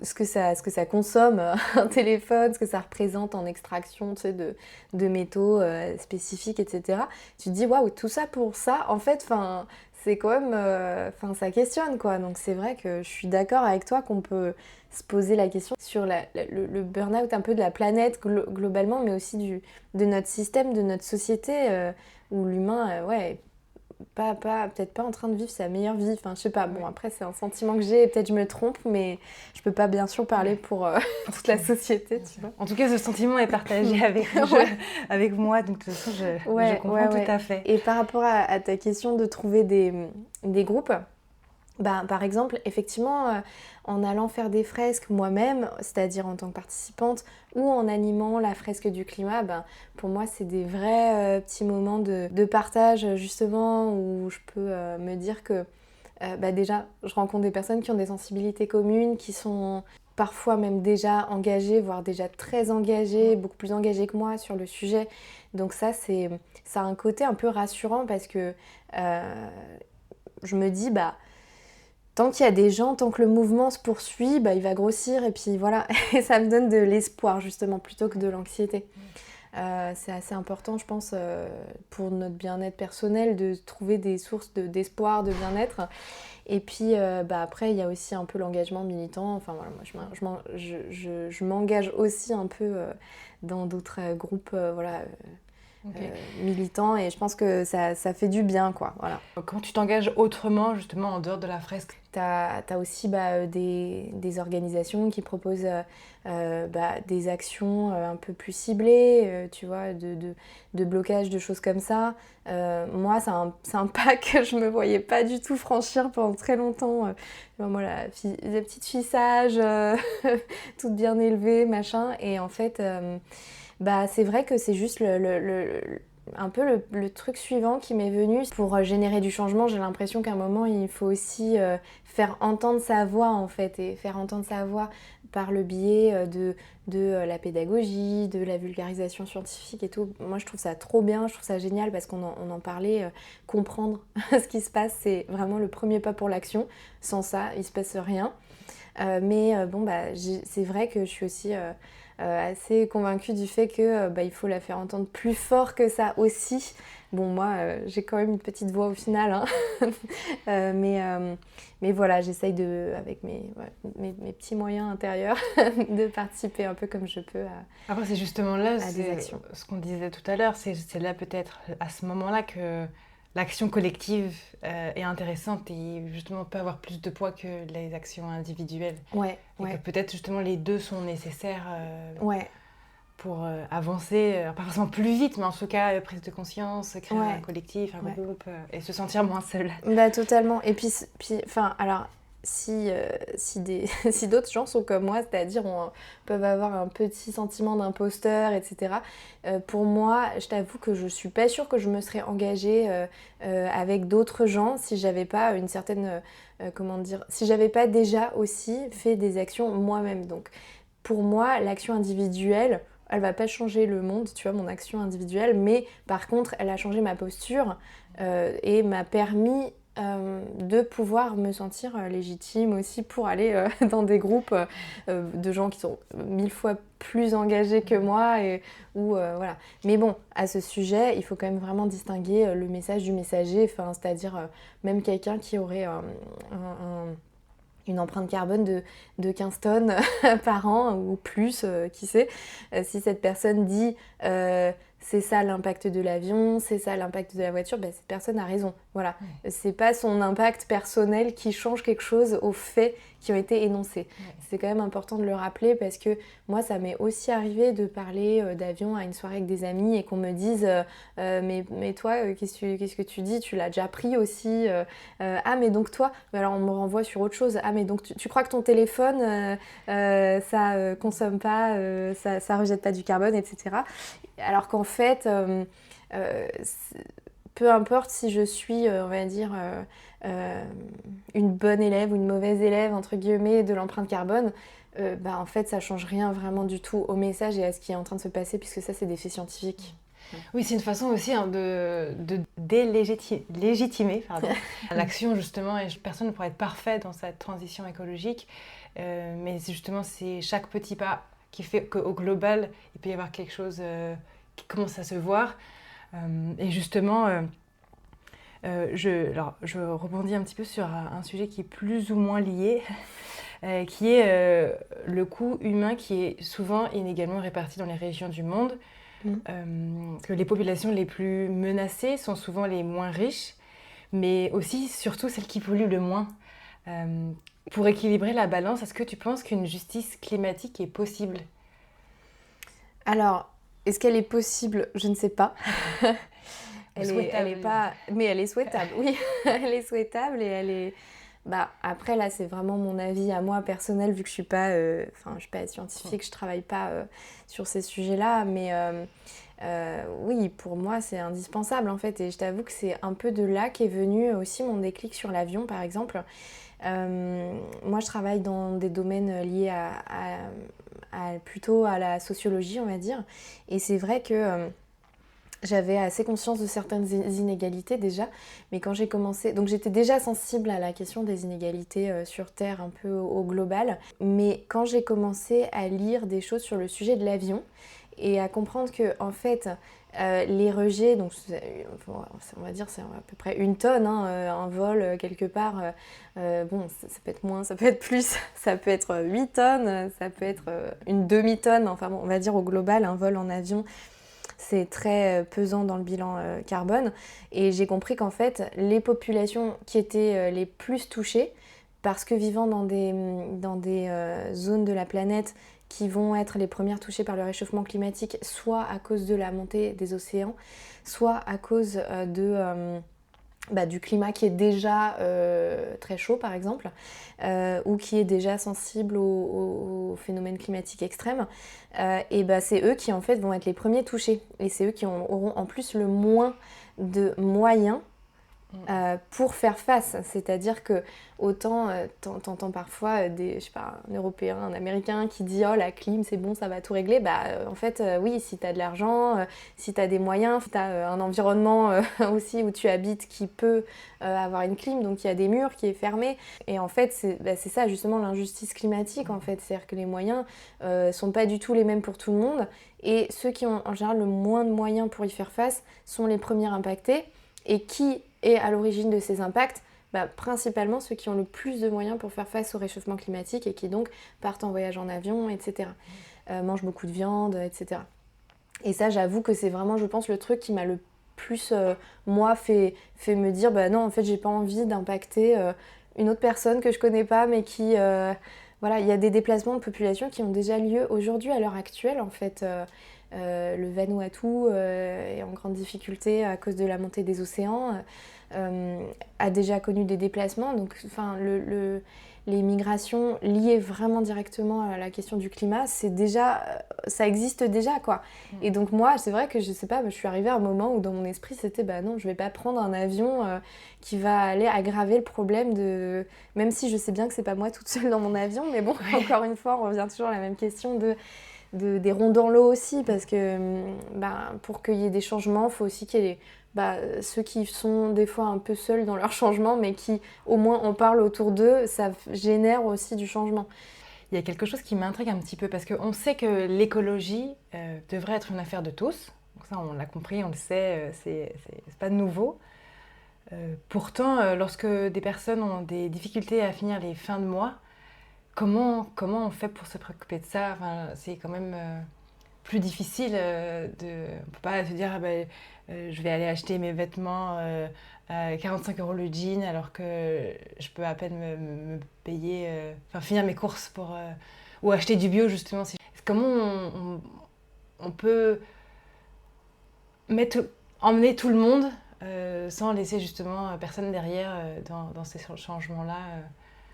ce que ça consomme un téléphone, ce que ça représente en extraction, tu sais, de métaux spécifiques, etc. Tu te dis waouh, tout ça pour ça, en fait, c'est quand même, ça questionne, quoi. Donc c'est vrai que je suis d'accord avec toi qu'on peut se poser la question sur le burn-out un peu de la planète globalement, mais aussi de notre système, de notre société, où l'humain, peut-être pas en train de vivre sa meilleure vie. Enfin, je sais pas, bon, après c'est un sentiment que j'ai, et peut-être je me trompe, mais je peux pas bien sûr parler pour toute la société, tu vois. En tout cas, ce sentiment est partagé avec moi, donc de toute façon, je comprends tout à fait. Et par rapport à ta question de trouver des groupes, par exemple, effectivement, en allant faire des fresques moi-même, c'est-à-dire en tant que participante, ou en animant la fresque du climat, pour moi, c'est des vrais petits moments de partage, justement, où je peux me dire que, déjà, je rencontre des personnes qui ont des sensibilités communes, qui sont parfois même déjà engagées, voire déjà très engagées, beaucoup plus engagées que moi sur le sujet. Donc ça a un côté un peu rassurant parce que je me dis, tant qu'il y a des gens, tant que le mouvement se poursuit, il va grossir et puis voilà. Et ça me donne de l'espoir justement plutôt que de l'anxiété. C'est assez important, je pense, pour notre bien-être personnel de trouver des sources d'espoir, de bien-être. Et puis après, il y a aussi un peu l'engagement militant. Enfin voilà, moi je m'engage aussi un peu dans d'autres groupes, militants, et je pense que ça fait du bien, quoi. Voilà. Quand tu t'engages autrement, justement, en dehors de la fresque? T'as aussi des organisations qui proposent des actions un peu plus ciblées, tu vois, de blocage, de choses comme ça. Moi, c'est un pas que je me voyais pas du tout franchir pendant très longtemps. Moi, la petite fille sage, toute bien élevée, machin. Et en fait... c'est vrai que c'est juste un peu le truc suivant qui m'est venu. Pour générer du changement, j'ai l'impression qu'à un moment, il faut aussi faire entendre sa voix, en fait, et faire entendre sa voix par le biais de la pédagogie, de la vulgarisation scientifique et tout. Moi, je trouve ça trop bien, je trouve ça génial parce qu'on en parlait. Comprendre ce qui se passe, c'est vraiment le premier pas pour l'action. Sans ça, il se passe rien. C'est vrai que je suis aussi... assez convaincue du fait que il faut la faire entendre plus fort que ça aussi. Bon, moi, j'ai quand même une petite voix au final, hein. Mais voilà, j'essaye avec mes petits moyens intérieurs de participer un peu comme je peux Après, c'est justement là, à des actions. ce qu'on disait tout à l'heure, c'est là peut-être à ce moment-là que l'action collective est intéressante et justement peut avoir plus de poids que les actions individuelles. Ouais, et que peut-être justement les deux sont nécessaires ouais. pour avancer, pas forcément plus vite, mais en tout cas, prise de conscience, créer un collectif, un groupe, et se sentir moins seul. Bah, totalement. Et puis alors, si d'autres gens sont comme moi, c'est-à-dire peuvent avoir un petit sentiment d'imposteur, etc. Pour moi, je t'avoue que je suis pas sûre que je me serais engagée avec d'autres gens si j'avais pas une certaine, si j'avais pas déjà aussi fait des actions moi-même. Donc, pour moi, l'action individuelle, elle va pas changer le monde, tu vois, mon action individuelle, mais par contre, elle a changé ma posture et m'a permis de pouvoir me sentir légitime aussi pour aller dans des groupes de gens qui sont 1000 fois plus engagés que moi voilà. Mais bon, à ce sujet, il faut quand même vraiment distinguer le message du messager, c'est-à-dire même quelqu'un qui aurait une empreinte carbone de 15 tonnes par an ou plus, qui sait. Si cette personne dit c'est ça l'impact de l'avion, c'est ça l'impact de la voiture, cette personne a raison. Voilà. C'est pas son impact personnel qui change quelque chose aux faits qui ont été énoncés. C'est quand même important de le rappeler parce que moi, ça m'est aussi arrivé de parler d'avion à une soirée avec des amis et qu'on me dise mais toi, qu'est-ce que tu dis? Tu l'as déjà pris aussi ah, mais donc toi, alors on me renvoie sur autre chose. Ah, mais donc tu crois que ton téléphone, ça consomme pas, ça rejette pas du carbone, etc. Alors qu'en fait, peu importe si je suis, on va dire, une bonne élève ou une mauvaise élève, entre guillemets, de l'empreinte carbone, en fait, ça change rien vraiment du tout au message et à ce qui est en train de se passer, puisque ça, c'est des faits scientifiques. Oui, c'est une façon aussi de délégitimer l'action, justement, et personne ne pourrait être parfait dans cette transition écologique, mais justement, c'est chaque petit pas qui fait qu'au global, il peut y avoir quelque chose qui commence à se voir. Et justement, je rebondis un petit peu sur un sujet qui est plus ou moins lié, qui est le coût humain qui est souvent inégalement réparti dans les régions du monde. Que les populations les plus menacées sont souvent les moins riches, mais aussi, surtout, celles qui polluent le moins. Pour équilibrer la balance, est-ce que tu penses qu'une justice climatique est possible ? Alors, est-ce qu'elle est possible ? Je ne sais pas. Elle est pas... Mais elle est souhaitable, oui. Elle est souhaitable et elle est... après, là, c'est vraiment mon avis à moi personnel, vu que je suis pas scientifique, je travaille pas sur ces sujets-là, mais oui, pour moi, c'est indispensable, en fait, et je t'avoue que c'est un peu de là qu'est venu aussi mon déclic sur l'avion, par exemple. Moi, je travaille dans des domaines liés plutôt à la sociologie, on va dire, et c'est vrai que... j'avais assez conscience de certaines inégalités déjà, mais quand j'ai commencé... Donc j'étais déjà sensible à la question des inégalités sur Terre, un peu au global, mais quand j'ai commencé à lire des choses sur le sujet de l'avion et à comprendre que, en fait, les rejets, donc on va dire c'est à peu près 1 tonne, un vol quelque part, ça peut être moins, ça peut être plus, ça peut être 8 tonnes, ça peut être une demi-tonne, on va dire au global, un vol en avion, c'est très pesant dans le bilan carbone. Et j'ai compris qu'en fait, les populations qui étaient les plus touchées, parce que vivant dans des zones de la planète qui vont être les premières touchées par le réchauffement climatique, soit à cause de la montée des océans, soit à cause du climat qui est déjà très chaud par exemple, ou qui est déjà sensible aux phénomènes climatiques extrêmes, c'est eux qui en fait vont être les premiers touchés, et c'est eux qui auront en plus le moins de moyens pour faire face. C'est-à-dire que autant t'entends parfois un Européen, un Américain qui dit « Oh, la clim, c'est bon, ça va tout régler ». En fait, oui, si t'as de l'argent, si t'as des moyens, si t'as un environnement aussi où tu habites qui peut avoir une clim, donc il y a des murs qui est fermé. Et en fait, c'est ça justement l'injustice climatique, en fait. C'est-à-dire que les moyens sont pas du tout les mêmes pour tout le monde. Et ceux qui ont en général le moins de moyens pour y faire face sont les premiers impactés. Et qui est à l'origine de ces impacts? Principalement ceux qui ont le plus de moyens pour faire face au réchauffement climatique et qui donc partent en voyage en avion, etc. Mangent beaucoup de viande, etc. Et ça, j'avoue que c'est vraiment, je pense, le truc qui m'a le plus, moi, fait me dire non, en fait, j'ai pas envie d'impacter une autre personne que je connais pas, mais qui... voilà, il y a des déplacements de population qui ont déjà lieu aujourd'hui, à l'heure actuelle, en fait. Le Vanuatu est en grande difficulté à cause de la montée des océans, a déjà connu des déplacements. Donc, les migrations liées vraiment directement à la question du climat, ça existe déjà, quoi. Et donc moi, c'est vrai que je sais pas, je suis arrivée à un moment où dans mon esprit c'était non, je vais pas prendre un avion qui va aller aggraver le problème même si je sais bien que c'est pas moi toute seule dans mon avion, mais bon, encore une fois, on revient toujours à la même question des ronds dans l'eau aussi, parce que pour qu'il y ait des changements, il faut aussi qu'il y ait ceux qui sont des fois un peu seuls dans leur changement, mais qui au moins en parlent autour d'eux, ça génère aussi du changement. Il y a quelque chose qui m'intrigue un petit peu, parce qu'on sait que l'écologie devrait être une affaire de tous. Donc ça, on l'a compris, on le sait, c'est pas nouveau. Pourtant, lorsque des personnes ont des difficultés à finir les fins de mois, comment on fait pour se préoccuper de ça? C'est quand même plus difficile. On ne peut pas se dire je vais aller acheter mes vêtements à 45 € le jean alors que je peux à peine me payer, finir mes courses ou acheter du bio justement. Comment on peut emmener tout le monde sans laisser justement personne derrière dans ces changements-là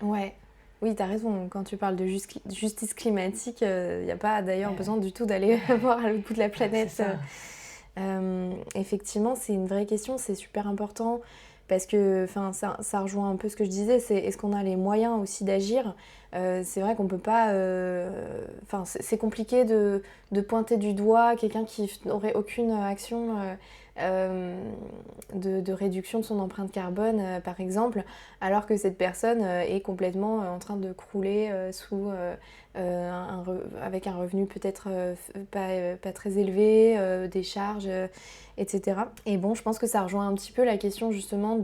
Ouais. Oui, tu as raison. Quand tu parles de justice climatique, il n'y a pas d'ailleurs besoin du tout d'aller voir à l'autre bout de la planète. Effectivement, c'est une vraie question, c'est super important parce que ça rejoint un peu ce que je disais, c'est est-ce qu'on a les moyens aussi d'agir? C'est vrai qu'on peut pas... c'est compliqué de pointer du doigt quelqu'un qui n'aurait aucune action de réduction de son empreinte carbone, par exemple, alors que cette personne est complètement en train de crouler avec un revenu peut-être pas très élevé, des charges, etc. Et bon, je pense que ça rejoint un petit peu la question justement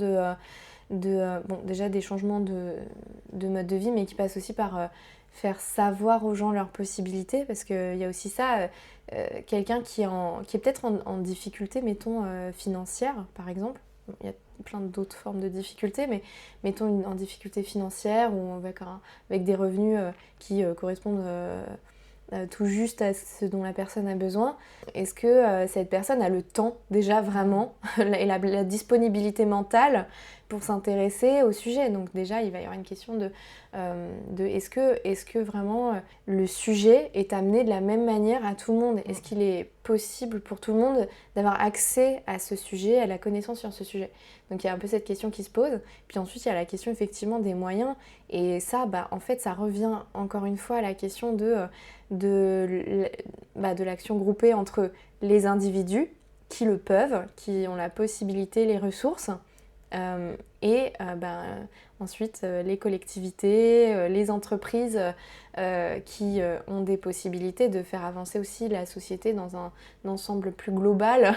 déjà des changements de mode de vie, mais qui passe aussi par faire savoir aux gens leurs possibilités, parce qu'il y a aussi ça, quelqu'un qui est peut-être en difficulté, mettons, financière, par exemple. Il y a plein d'autres formes de difficultés, mais mettons en difficulté financière ou avec des revenus qui correspondent tout juste à ce dont la personne a besoin. Est-ce que cette personne a le temps déjà vraiment et la disponibilité mentale pour s'intéresser au sujet? Donc déjà, il va y avoir une question de est-ce que vraiment le sujet est amené de la même manière à tout le monde? Est-ce qu'il est possible pour tout le monde d'avoir accès à ce sujet, à la connaissance sur ce sujet? Donc il y a un peu cette question qui se pose. Puis ensuite, il y a la question effectivement des moyens. Et ça, en fait, ça revient encore une fois à la question de l'action groupée entre les individus qui le peuvent, qui ont la possibilité, les ressources, et ensuite les collectivités, les entreprises qui ont des possibilités de faire avancer aussi la société dans un ensemble plus global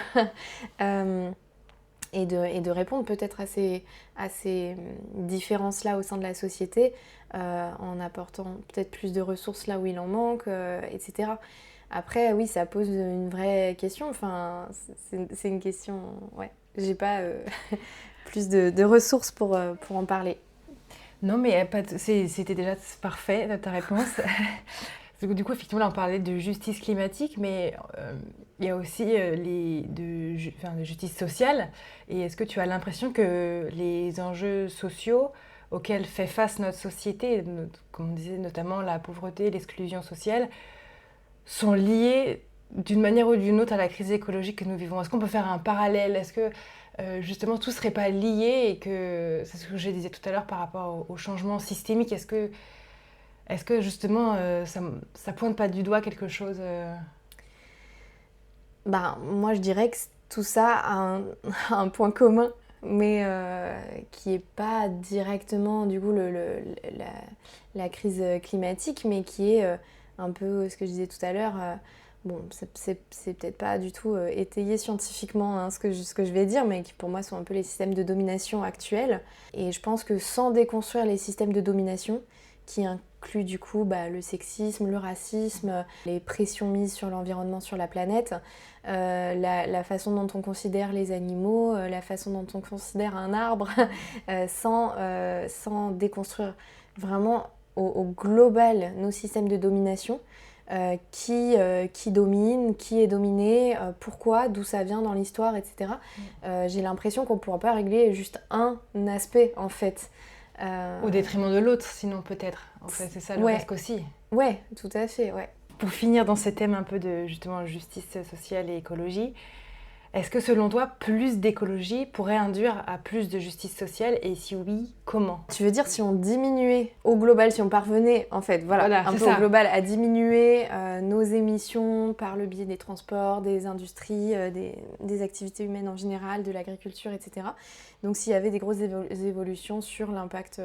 et de répondre peut-être à ces différences-là au sein de la société en apportant peut-être plus de ressources là où il en manque, etc. Après, oui, ça pose une vraie question. C'est une question... Ouais, j'ai pas plus de ressources pour en parler. Non, mais c'était déjà parfait, ta réponse. Du coup, effectivement, là, on parlait de justice climatique, mais il y a aussi de justice sociale. Et est-ce que tu as l'impression que les enjeux sociaux auxquels fait face notre société, comme on disait notamment la pauvreté, l'exclusion sociale, sont liés d'une manière ou d'une autre à la crise écologique que nous vivons? Est-ce qu'on peut faire un parallèle? Est-ce que justement tout serait pas lié et que c'est ce que je disais tout à l'heure par rapport au changement systémique. Est-ce que justement ça pointe pas du doigt quelque chose Moi je dirais que tout ça a un point commun, mais qui n'est pas directement du coup la crise climatique, mais qui est un peu ce que je disais tout à l'heure. Bon, c'est peut-être pas du tout étayé scientifiquement hein, ce que je vais dire, mais qui pour moi sont un peu les systèmes de domination actuels. Et je pense que sans déconstruire les systèmes de domination, qui incluent du coup le sexisme, le racisme, les pressions mises sur l'environnement, sur la planète, la façon dont on considère les animaux, la façon dont on considère un arbre, sans déconstruire vraiment au global nos systèmes de domination, qui domine, qui est dominé, pourquoi, d'où ça vient dans l'histoire, etc. J'ai l'impression qu'on ne pourra pas régler juste un aspect en fait. Au détriment de l'autre, sinon peut-être. En fait, c'est ça le risque aussi. Ouais, tout à fait, ouais. Pour finir dans ce thème un peu de justement justice sociale et écologie, est-ce que selon toi, plus d'écologie pourrait induire à plus de justice sociale et si oui, comment ? Tu veux dire si on diminuait au global, si on parvenait en fait, un peu au global à diminuer nos émissions par le biais des transports, des industries, des activités humaines en général, de l'agriculture, etc. Donc s'il y avait des grosses évolutions sur l'impact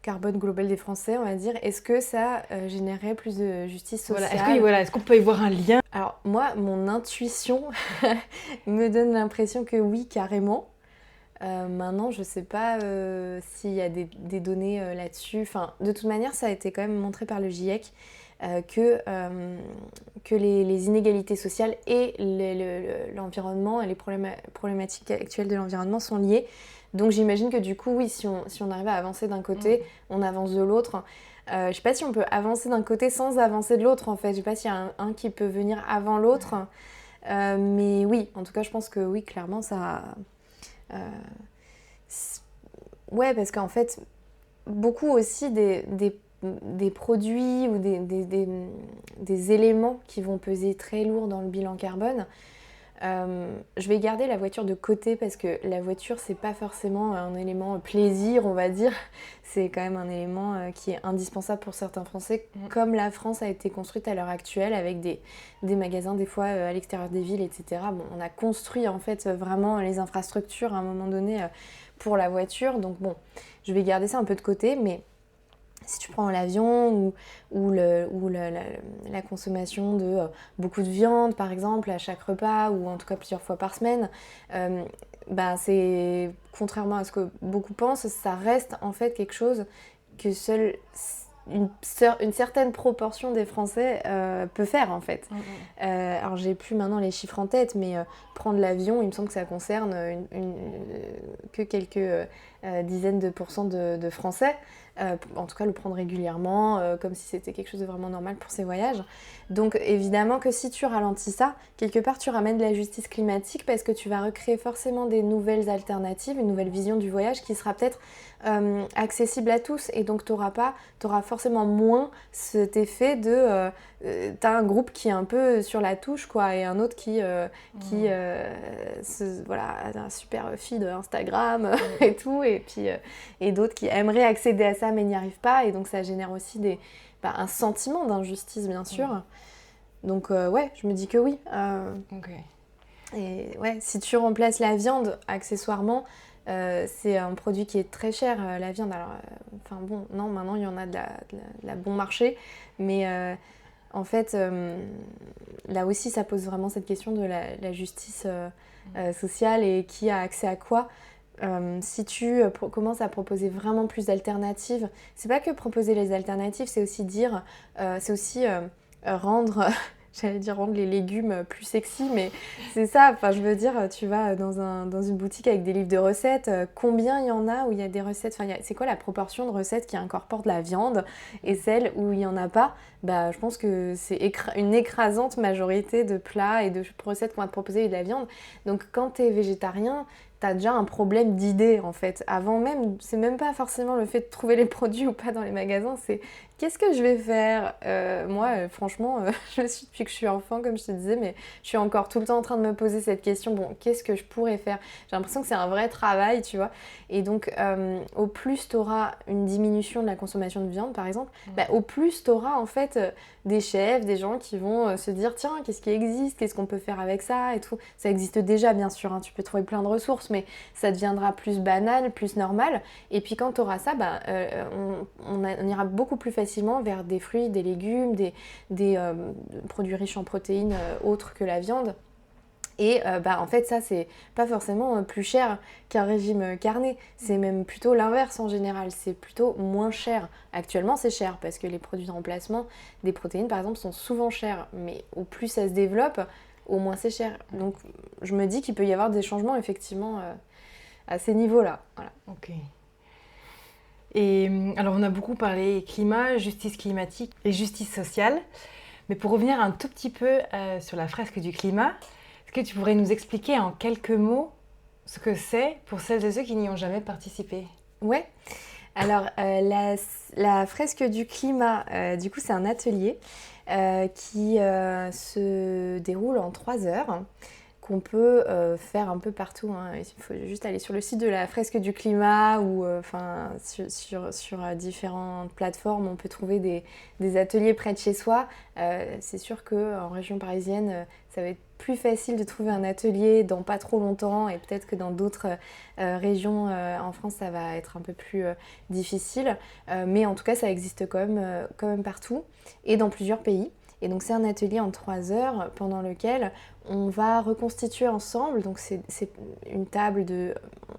carbone global des Français, on va dire, est-ce que ça générerait plus de justice sociale ? Est-ce qu'on peut y voir un lien ? Alors moi, mon intuition me donne l'impression que oui, carrément. Maintenant, je ne sais pas s'il y a des données là-dessus. Enfin, de toute manière, ça a été quand même montré par le GIEC que les inégalités sociales et l'environnement et les problématiques actuelles de l'environnement sont liées. Donc j'imagine que du coup, oui, si on arrive à avancer d'un côté, on avance de l'autre. Je ne sais pas si on peut avancer d'un côté sans avancer de l'autre, en fait. Je ne sais pas s'il y a un qui peut venir avant l'autre. Mais oui, en tout cas, je pense que oui, clairement, ça... Ouais, parce qu'en fait, beaucoup aussi des produits ou des éléments qui vont peser très lourd dans le bilan carbone. Je vais garder la voiture de côté parce que la voiture, c'est pas forcément un élément plaisir, on va dire. C'est quand même un élément qui est indispensable pour certains Français, comme la France a été construite à l'heure actuelle avec des magasins des fois à l'extérieur des villes, etc. Bon, on a construit en fait vraiment les infrastructures à un moment donné pour la voiture. Donc bon, je vais garder ça un peu de côté, mais si tu prends l'avion ou la consommation de beaucoup de viande, par exemple, à chaque repas, ou en tout cas plusieurs fois par semaine, c'est, contrairement à ce que beaucoup pensent, ça reste en fait quelque chose que seule une certaine proportion des Français peut faire en fait. Alors j'ai plus maintenant les chiffres en tête, mais prendre l'avion, il me semble que ça concerne que quelques dizaines de pourcents de Français. En tout cas le prendre régulièrement, comme si c'était quelque chose de vraiment normal pour ces voyages. Donc évidemment que si tu ralentis ça, quelque part tu ramènes de la justice climatique parce que tu vas recréer forcément des nouvelles alternatives, une nouvelle vision du voyage qui sera peut-être accessible à tous, et donc t'auras forcément moins cet effet de t'as un groupe qui est un peu sur la touche quoi, et un autre qui a un super feed Instagram et tout, et puis et d'autres qui aimeraient accéder à ça mais n'y arrivent pas, et donc ça génère aussi un sentiment d'injustice bien sûr. Donc ouais, je me dis que oui. Et ouais, si tu remplaces la viande accessoirement, c'est un produit qui est très cher, la viande. Alors, non, maintenant il y en a de la bon marché, mais en fait, là aussi, ça pose vraiment cette question de la justice sociale et qui a accès à quoi. Si tu commences à proposer vraiment plus d'alternatives, c'est pas que proposer les alternatives, c'est aussi dire, rendre... J'allais dire rendre les légumes plus sexy, mais c'est ça. Enfin, je veux dire, tu vas dans une boutique avec des livres de recettes, combien il y en a où il y a des recettes, c'est quoi la proportion de recettes qui incorporent de la viande, et celles où il n'y en a pas, je pense que c'est une écrasante majorité de plats et de recettes qu'on va te proposer avec de la viande. Donc quand tu es végétarien, t'as déjà un problème d'idée en fait. Avant même, c'est même pas forcément le fait de trouver les produits ou pas dans les magasins, c'est qu'est-ce que je vais faire. Moi, franchement, depuis que je suis enfant, comme je te disais, mais je suis encore tout le temps en train de me poser cette question, bon, qu'est-ce que je pourrais faire? J'ai l'impression que c'est un vrai travail, tu vois. Et donc, au plus tu auras une diminution de la consommation de viande, par exemple, au plus tu auras en fait des chefs, des gens qui vont se dire, tiens, qu'est-ce qui existe? Qu'est-ce qu'on peut faire avec ça et tout. Ça existe déjà, bien sûr, hein, tu peux trouver plein de ressources, mais ça deviendra plus banal, plus normal. Et puis quand tu auras ça, on ira beaucoup plus facilement vers des fruits, des légumes, des produits riches en protéines autres que la viande. Et en fait, ça, c'est pas forcément plus cher qu'un régime carné. C'est même plutôt l'inverse en général. C'est plutôt moins cher. Actuellement, c'est cher parce que les produits de remplacement des protéines, par exemple, sont souvent chers. Mais au plus ça se développe, au moins c'est cher. Donc, je me dis qu'il peut y avoir des changements, effectivement, à ces niveaux-là. Voilà. Ok. Et alors, on a beaucoup parlé climat, justice climatique et justice sociale. Mais pour revenir un tout petit peu sur la fresque du climat, est-ce que tu pourrais nous expliquer en quelques mots ce que c'est pour celles et ceux qui n'y ont jamais participé? Ouais. Alors, la fresque du climat, du coup, c'est un atelier qui se déroule en 3 heures, qu'on peut faire un peu partout. Hein. Il faut juste aller sur le site de la fresque du climat ou sur différentes plateformes, on peut trouver des ateliers près de chez soi. C'est sûr qu'en région parisienne, ça va être plus facile de trouver un atelier dans pas trop longtemps et peut-être que dans d'autres régions en France, ça va être un peu plus difficile. Mais en tout cas, ça existe quand même partout et dans plusieurs pays. Et donc c'est un atelier en 3 heures pendant lequel on va reconstituer ensemble, donc c'est une table de,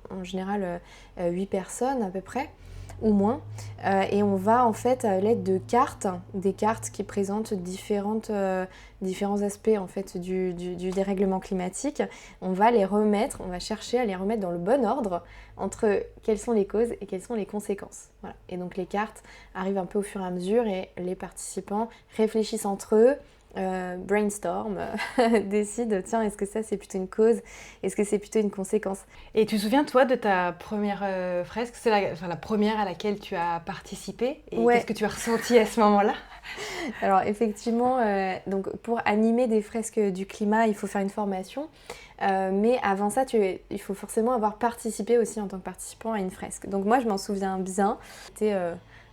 en général, 8 personnes à peu près, ou moins, et on va en fait à l'aide de cartes, des cartes qui présentent différents aspects en fait du dérèglement climatique, on va chercher à les remettre dans le bon ordre entre quelles sont les causes et quelles sont les conséquences. Voilà. Et donc les cartes arrivent un peu au fur et à mesure et les participants réfléchissent entre eux, brainstorm, décide, tiens, est-ce que ça c'est plutôt une cause, est-ce que c'est plutôt une conséquence. Et tu te souviens toi de ta première fresque, c'est la première à laquelle tu as participé, et ouais. Qu'est-ce que tu as ressenti à ce moment-là? Alors effectivement, donc pour animer des fresques du climat, il faut faire une formation, mais avant ça, il faut forcément avoir participé aussi en tant que participant à une fresque. Donc moi je m'en souviens bien, c'était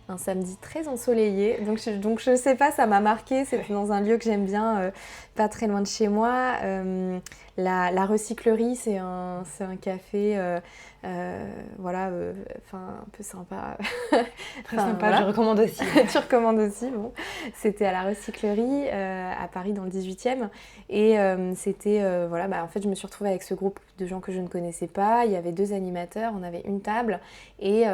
un samedi très ensoleillé, donc je sais pas, ça m'a marqué, c'était dans un lieu que j'aime bien, pas très loin de chez moi. La recyclerie, c'est un café, un peu sympa. Très sympa, voilà. Je recommande aussi. Tu recommandes aussi, bon. C'était à la recyclerie, à Paris dans le 18e, et c'était, en fait je me suis retrouvée avec ce groupe de gens que je ne connaissais pas, il y avait 2 animateurs, on avait une table, et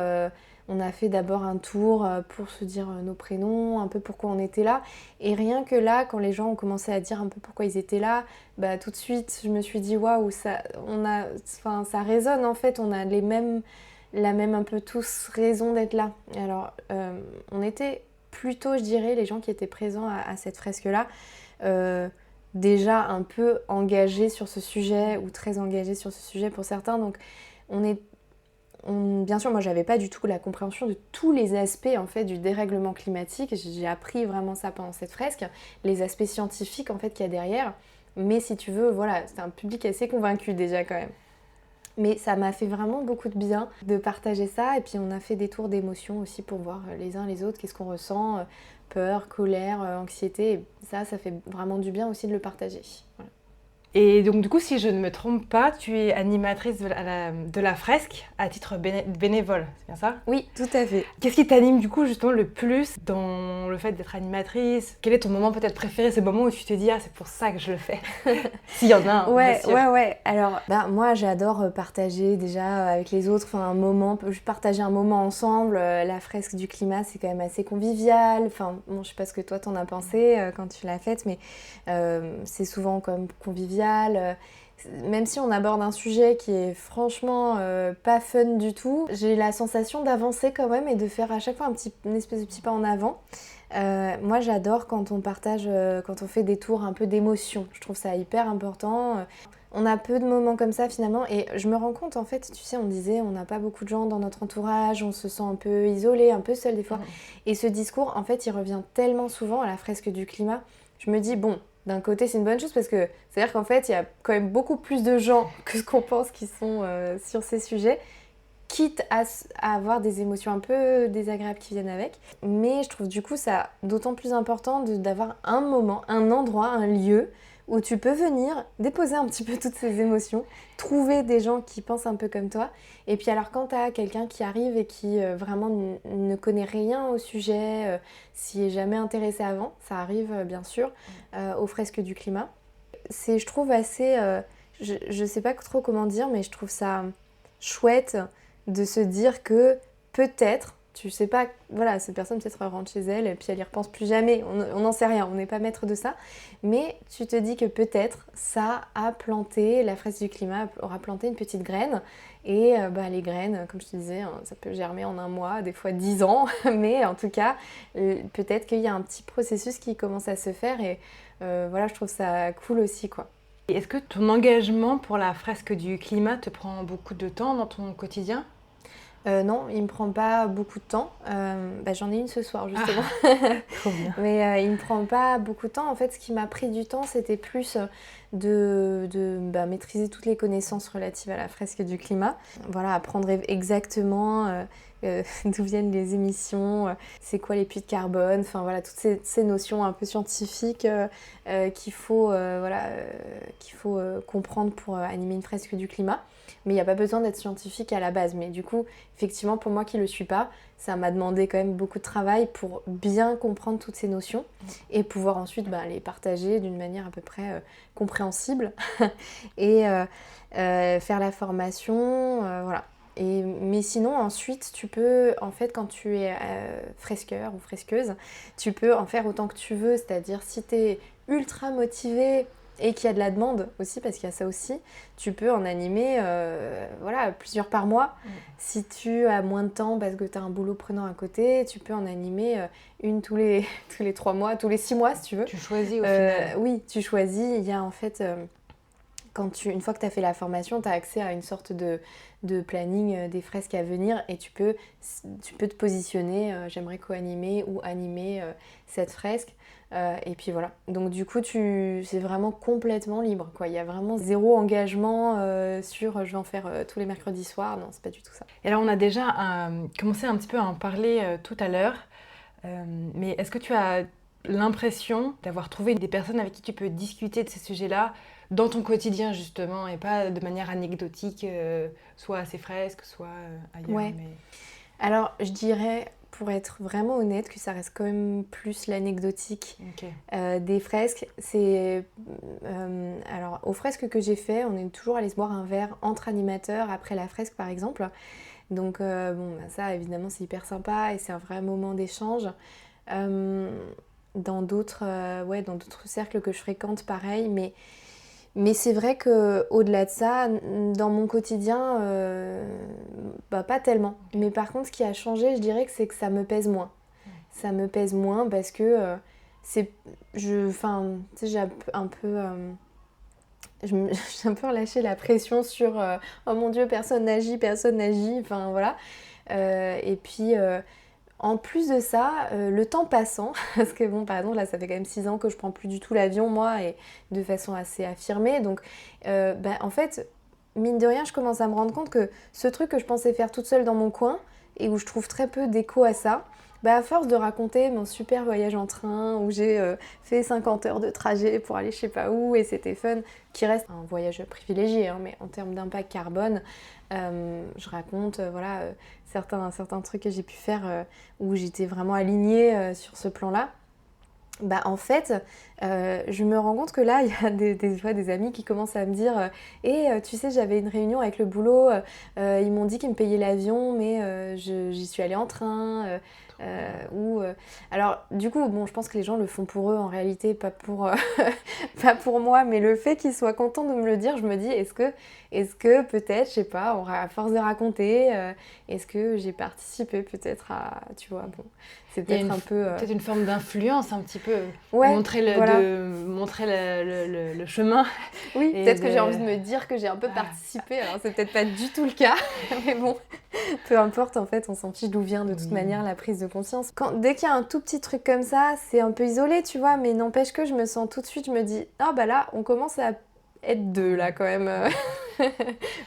on a fait d'abord un tour pour se dire nos prénoms, un peu pourquoi on était là. Et rien que là, quand les gens ont commencé à dire un peu pourquoi ils étaient là, tout de suite, je me suis dit waouh, ça résonne en fait, on a la même un peu tous raison d'être là. Alors, on était plutôt, je dirais, les gens qui étaient présents à cette fresque-là, déjà un peu engagés sur ce sujet, ou très engagés sur ce sujet pour certains. Donc, bien sûr, moi, j'avais pas du tout la compréhension de tous les aspects en fait du dérèglement climatique. J'ai appris vraiment ça pendant cette fresque, les aspects scientifiques en fait qu'il y a derrière. Mais si tu veux, voilà, c'est un public assez convaincu déjà quand même. Mais ça m'a fait vraiment beaucoup de bien de partager ça. Et puis on a fait des tours d'émotions aussi pour voir les uns les autres qu'est-ce qu'on ressent, peur, colère, anxiété. Et ça fait vraiment du bien aussi de le partager. Voilà. Et donc du coup, si je ne me trompe pas, tu es animatrice de la fresque à titre bénévole, c'est bien ça? Oui, tout à fait. Qu'est-ce qui t'anime du coup justement le plus dans le fait d'être animatrice? Quel est ton moment peut-être préféré, ce moment où tu te dis c'est pour ça que je le fais? S'il y en a un, bien sûr. Ouais. Alors, moi j'adore partager déjà avec les autres, partager un moment ensemble. La fresque du climat, c'est quand même assez convivial. Enfin, bon, je sais pas ce que toi t'en as pensé quand tu l'as faite, mais c'est souvent quand même convivial. Même si on aborde un sujet qui est franchement pas fun du tout, j'ai la sensation d'avancer quand même et de faire à chaque fois une espèce de petit pas en avant. Moi j'adore quand on partage, quand on fait des tours un peu d'émotion. Je trouve ça hyper important. On a peu de moments comme ça finalement et je me rends compte en fait, tu sais, on disait on n'a pas beaucoup de gens dans notre entourage, on se sent un peu isolé, un peu seul des fois. Et ce discours en fait il revient tellement souvent à la fresque du climat. Je me dis bon, d'un côté c'est une bonne chose parce que c'est-à-dire qu'en fait il y a quand même beaucoup plus de gens que ce qu'on pense qui sont sur ces sujets. Quitte à avoir des émotions un peu désagréables qui viennent avec. Mais je trouve du coup ça d'autant plus important d'avoir un moment, un endroit, un lieu où tu peux venir déposer un petit peu toutes ces émotions, trouver des gens qui pensent un peu comme toi. Et puis alors quand tu as quelqu'un qui arrive et qui vraiment ne connaît rien au sujet, s'y est jamais intéressé avant, ça arrive bien sûr, aux fresques du climat. C'est je trouve assez... je sais pas trop comment dire, mais je trouve ça chouette de se dire que peut-être, tu sais pas, voilà, cette personne peut-être rentre chez elle et puis elle y repense plus jamais, on n'en sait rien, on n'est pas maître de ça, mais tu te dis que peut-être ça a planté, la fresque du climat aura planté une petite graine et les graines, comme je te disais, hein, ça peut germer en 1 mois, des fois 10 ans, mais en tout cas, peut-être qu'il y a un petit processus qui commence à se faire et voilà, je trouve ça cool aussi, quoi. Est-ce que ton engagement pour la fresque du climat te prend beaucoup de temps dans ton quotidien ? Non, il me prend pas beaucoup de temps. J'en ai une ce soir justement. Trop bien. Mais il me prend pas beaucoup de temps. En fait, ce qui m'a pris du temps, c'était plus de maîtriser toutes les connaissances relatives à la fresque du climat. Voilà, apprendre exactement d'où viennent les émissions, c'est quoi les puits de carbone, enfin voilà, toutes ces notions un peu scientifiques qu'il faut comprendre pour animer une fresque du climat. Mais il n'y a pas besoin d'être scientifique à la base. Mais du coup, effectivement, pour moi qui ne le suis pas, ça m'a demandé quand même beaucoup de travail pour bien comprendre toutes ces notions et pouvoir ensuite les partager d'une manière à peu près compréhensible et faire la formation, voilà. Mais sinon, ensuite, tu peux, en fait, quand tu es fresqueur ou fresqueuse, tu peux en faire autant que tu veux. C'est-à-dire, si tu es ultra motivé et qu'il y a de la demande aussi, parce qu'il y a ça aussi, tu peux en animer plusieurs par mois. Si tu as moins de temps parce que tu as un boulot prenant à côté, tu peux en animer une tous les 3 mois, tous les 6 mois si tu veux. Tu choisis au final. Oui, tu choisis. Il y a en fait... une fois que tu as fait la formation, tu as accès à une sorte de planning des fresques à venir et tu peux te positionner, j'aimerais co-animer ou animer cette fresque. Et puis voilà. Donc du coup, c'est vraiment complètement libre, quoi. Il y a vraiment zéro engagement sur je vais en faire tous les mercredis soirs. Non, c'est pas du tout ça. Et là, on a déjà commencé un petit peu à en parler tout à l'heure. Mais est-ce que tu as l'impression d'avoir trouvé des personnes avec qui tu peux discuter de ces sujets-là dans ton quotidien justement et pas de manière anecdotique, soit à ces fresques, soit ailleurs? Ouais. Alors je dirais, pour être vraiment honnête, que ça reste quand même plus l'anecdotique des fresques. Alors aux fresques que j'ai fait, on est toujours allé se boire un verre entre animateurs après la fresque par exemple. Donc ça évidemment c'est hyper sympa et c'est un vrai moment d'échange. Dans d'autres cercles que je fréquente, pareil, mais c'est vrai qu'au-delà de ça, dans mon quotidien, pas tellement. Mais par contre, ce qui a changé, je dirais que c'est que ça me pèse moins. Ça me pèse moins parce que j'ai un peu relâché la pression sur oh mon Dieu, personne n'agit, enfin voilà. Et puis... en plus de ça, le temps passant, parce que par exemple là ça fait quand même 6 ans que je prends plus du tout l'avion moi et de façon assez affirmée, donc en fait mine de rien je commence à me rendre compte que ce truc que je pensais faire toute seule dans mon coin et où je trouve très peu d'écho à ça, à force de raconter mon super voyage en train où j'ai fait 50 heures de trajet pour aller je sais pas où et c'était fun, qui reste un voyage privilégié mais en termes d'impact carbone, je raconte certains trucs que j'ai pu faire où j'étais vraiment alignée sur ce plan-là. En fait, je me rends compte que là, il y a des fois des amis qui commencent à me dire tu sais, j'avais une réunion avec le boulot, ils m'ont dit qu'ils me payaient l'avion, mais j'y suis allée en train. Alors, du coup, je pense que les gens le font pour eux en réalité, pas pour moi, mais le fait qu'ils soient contents de me le dire, je me dis, est-ce que peut-être, je sais pas, à force de raconter, est-ce que j'ai participé peut-être à, tu vois, c'est peut-être un peu... Peut-être une forme d'influence un petit peu, ouais, montrer le chemin. Oui, peut-être que j'ai envie de me dire que j'ai un peu participé, alors c'est peut-être pas du tout le cas, mais bon, peu importe en fait, on s'en fiche d'où vient de toute manière la prise de conscience. Dès qu'il y a un tout petit truc comme ça, c'est un peu isolé, tu vois, mais n'empêche que je me sens tout de suite, je me dis, ah bah là, on commence à être 2 là quand même,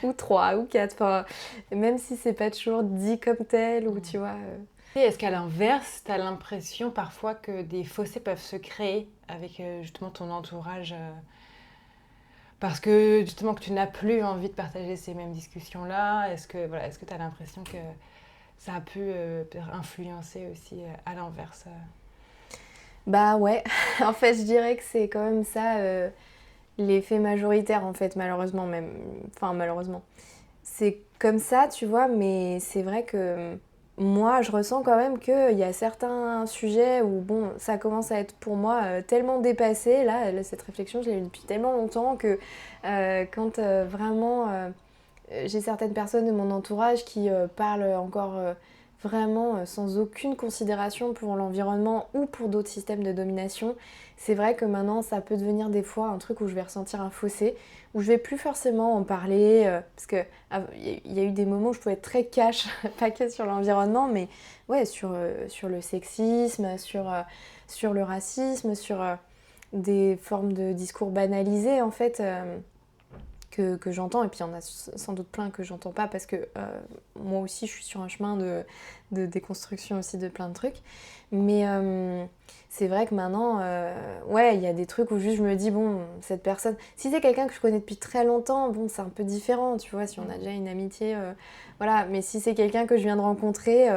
ou 3 ou 4, enfin, même si c'est pas toujours dit comme tel, ou tu vois... Et est-ce qu'à l'inverse, tu as l'impression parfois que des fossés peuvent se créer avec justement ton entourage parce que justement que tu n'as plus envie de partager ces mêmes discussions-là? Est-ce que tu as l'impression que ça a pu influencer aussi à l'inverse Bah ouais, en fait je dirais que c'est quand même ça l'effet majoritaire en fait, malheureusement même. Enfin malheureusement. C'est comme ça, tu vois, mais c'est vrai que moi je ressens quand même qu'il y a certains sujets où bon, ça commence à être pour moi tellement dépassé. Là, cette réflexion, je l'ai eue depuis tellement longtemps que quand vraiment j'ai certaines personnes de mon entourage qui parlent encore vraiment sans aucune considération pour l'environnement ou pour d'autres systèmes de domination, c'est vrai que maintenant ça peut devenir des fois un truc où je vais ressentir un fossé, où je vais plus forcément en parler, parce que il y a eu des moments où je pouvais être très cash, pas que sur l'environnement, mais ouais, sur le sexisme, sur le racisme, sur des formes de discours banalisés en fait. Que j'entends, et puis il y en a sans doute plein que j'entends pas parce que moi aussi je suis sur un chemin de déconstruction aussi de plein de trucs, mais c'est vrai que maintenant ouais, il y a des trucs où juste je me dis bon, cette personne, si c'est quelqu'un que je connais depuis très longtemps, bon c'est un peu différent, tu vois, si on a déjà une amitié, voilà, mais si c'est quelqu'un que je viens de rencontrer,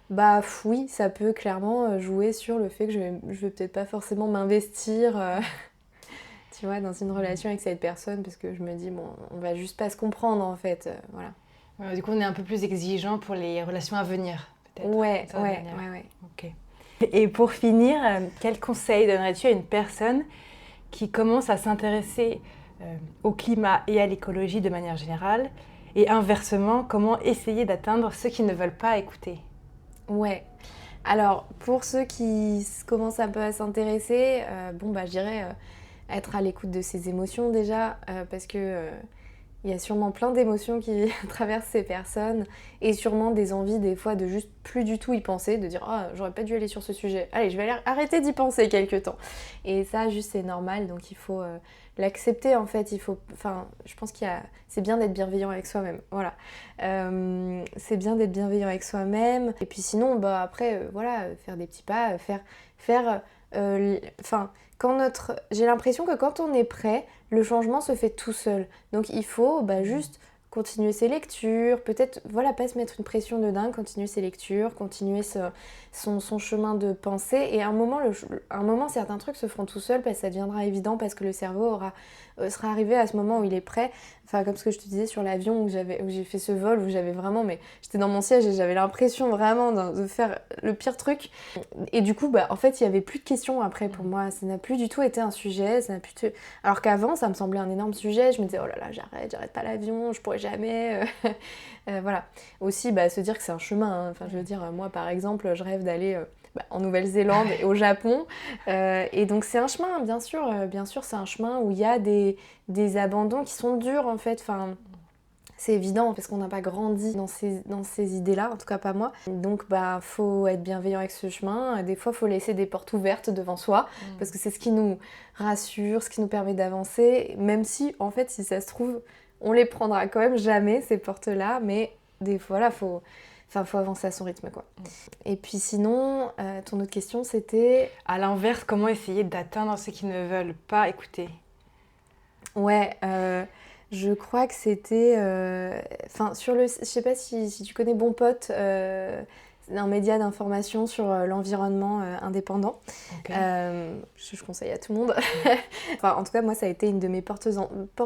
bah oui, ça peut clairement jouer sur le fait que je vais peut-être pas forcément m'investir tu vois, dans une relation avec cette personne, parce que je me dis, bon, on va juste pas se comprendre, en fait, voilà. Du coup, on est un peu plus exigeant pour les relations à venir, peut-être. Ouais. Ok. Et pour finir, quel conseil donnerais-tu à une personne qui commence à s'intéresser au climat et à l'écologie de manière générale, et inversement, comment essayer d'atteindre ceux qui ne veulent pas écouter? Ouais. Alors, pour ceux qui commencent un peu à s'intéresser, bon, bah, je dirais... être à l'écoute de ses émotions déjà, parce que il y a sûrement plein d'émotions qui traversent ces personnes, et sûrement des envies des fois de juste plus du tout y penser, de dire ah j'aurais pas dû aller sur ce sujet, allez je vais arrêter d'y penser quelque temps. Et ça juste c'est normal, donc il faut l'accepter en fait, je pense c'est bien d'être bienveillant avec soi-même, voilà. C'est bien d'être bienveillant avec soi-même, et puis sinon bah après voilà, faire des petits pas, j'ai l'impression que quand on est prêt, le changement se fait tout seul. Donc il faut juste continuer ses lectures, peut-être voilà, pas se mettre une pression de dingue, continuer ses lectures, continuer son chemin de pensée. Et à un moment, certains trucs se feront tout seuls parce que ça deviendra évident, parce que le cerveau sera arrivé à ce moment où il est prêt. Enfin, comme ce que je te disais sur l'avion où j'ai fait ce vol, où j'avais vraiment, mais j'étais dans mon siège et j'avais l'impression vraiment de faire le pire truc. Et du coup, en fait, il n'y avait plus de questions après pour moi. Ça n'a plus du tout été un sujet. Alors qu'avant, ça me semblait un énorme sujet. Je me disais, oh là là, j'arrête pas l'avion, je pourrais jamais. Voilà. Aussi, se dire que c'est un chemin. Hein. Enfin, je veux dire, moi, par exemple, je rêve d'aller en Nouvelle-Zélande et au Japon. Et donc, c'est un chemin, bien sûr, c'est un chemin où il y a des abandons qui sont durs, en fait. Enfin, c'est évident parce qu'on n'a pas grandi dans ces idées-là, en tout cas pas moi. Donc faut être bienveillant avec ce chemin. Des fois, faut laisser des portes ouvertes devant soi parce que c'est ce qui nous rassure, ce qui nous permet d'avancer. Même si, en fait, si ça se trouve, on les prendra quand même jamais, ces portes-là. Mais des fois, là, faut avancer à son rythme, quoi. Et puis sinon, ton autre question, c'était... À l'inverse, comment essayer d'atteindre ceux qui ne veulent pas écouter? Ouais, je crois que c'était... je sais pas si tu connais Bon Pote, un média d'information sur l'environnement indépendant. Okay. Je conseille à tout le monde. En tout cas, moi, ça a été une de mes portes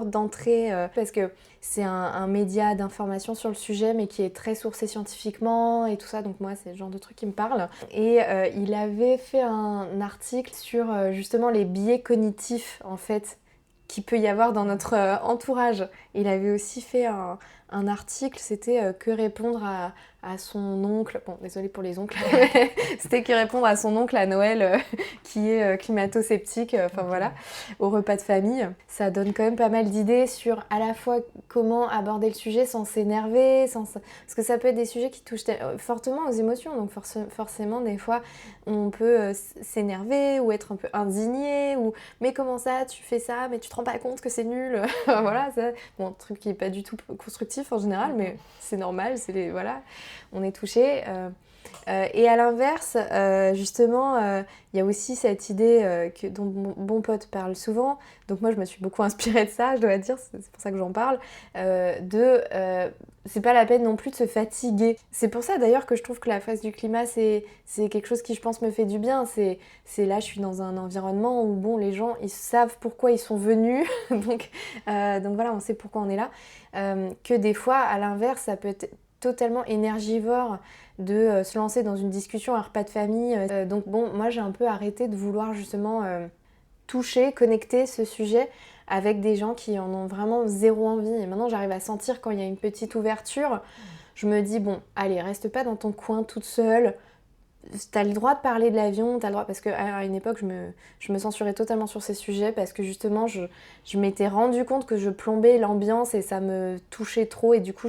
d'entrée parce que c'est un média d'information sur le sujet, mais qui est très sourcé scientifiquement et tout ça. Donc moi, c'est le genre de truc qui me parle. Et il avait fait un article sur justement les biais cognitifs, en fait, qu'il peut y avoir dans notre entourage. Il avait aussi fait un article, c'était que répondre à son oncle, bon désolée pour les oncles, c'était que répondre à son oncle à Noël qui est climato-sceptique, voilà, au repas de famille. Ça donne quand même pas mal d'idées sur à la fois comment aborder le sujet sans s'énerver, parce que ça peut être des sujets qui touchent fortement aux émotions, donc forcément des fois on peut s'énerver ou être un peu indigné, ou mais comment ça tu fais ça, mais tu te rends pas compte que c'est nul, voilà, ça, bon, truc qui est pas du tout constructif en général, mais c'est normal, voilà, on est touché. Et à l'inverse, justement, il y a aussi cette idée dont mon bon pote parle souvent, donc moi je me suis beaucoup inspirée de ça, je dois dire, c'est pour ça que j'en parle, c'est pas la peine non plus de se fatiguer. C'est pour ça d'ailleurs que je trouve que la phase du climat, c'est quelque chose qui je pense me fait du bien. C'est là, je suis dans un environnement où bon, les gens, ils savent pourquoi ils sont venus, donc voilà, on sait pourquoi on est là. Que des fois, à l'inverse, ça peut être totalement énergivore de se lancer dans une discussion, un repas de famille. Donc bon, moi j'ai un peu arrêté de vouloir justement toucher, connecter ce sujet avec des gens qui en ont vraiment zéro envie. Et maintenant j'arrive à sentir quand il y a une petite ouverture, je me dis bon, allez, reste pas dans ton coin toute seule. T'as le droit de parler de l'avion, t'as le droit, parce qu'à une époque je me censurais totalement sur ces sujets parce que justement je m'étais rendu compte que je plombais l'ambiance et ça me touchait trop, et du coup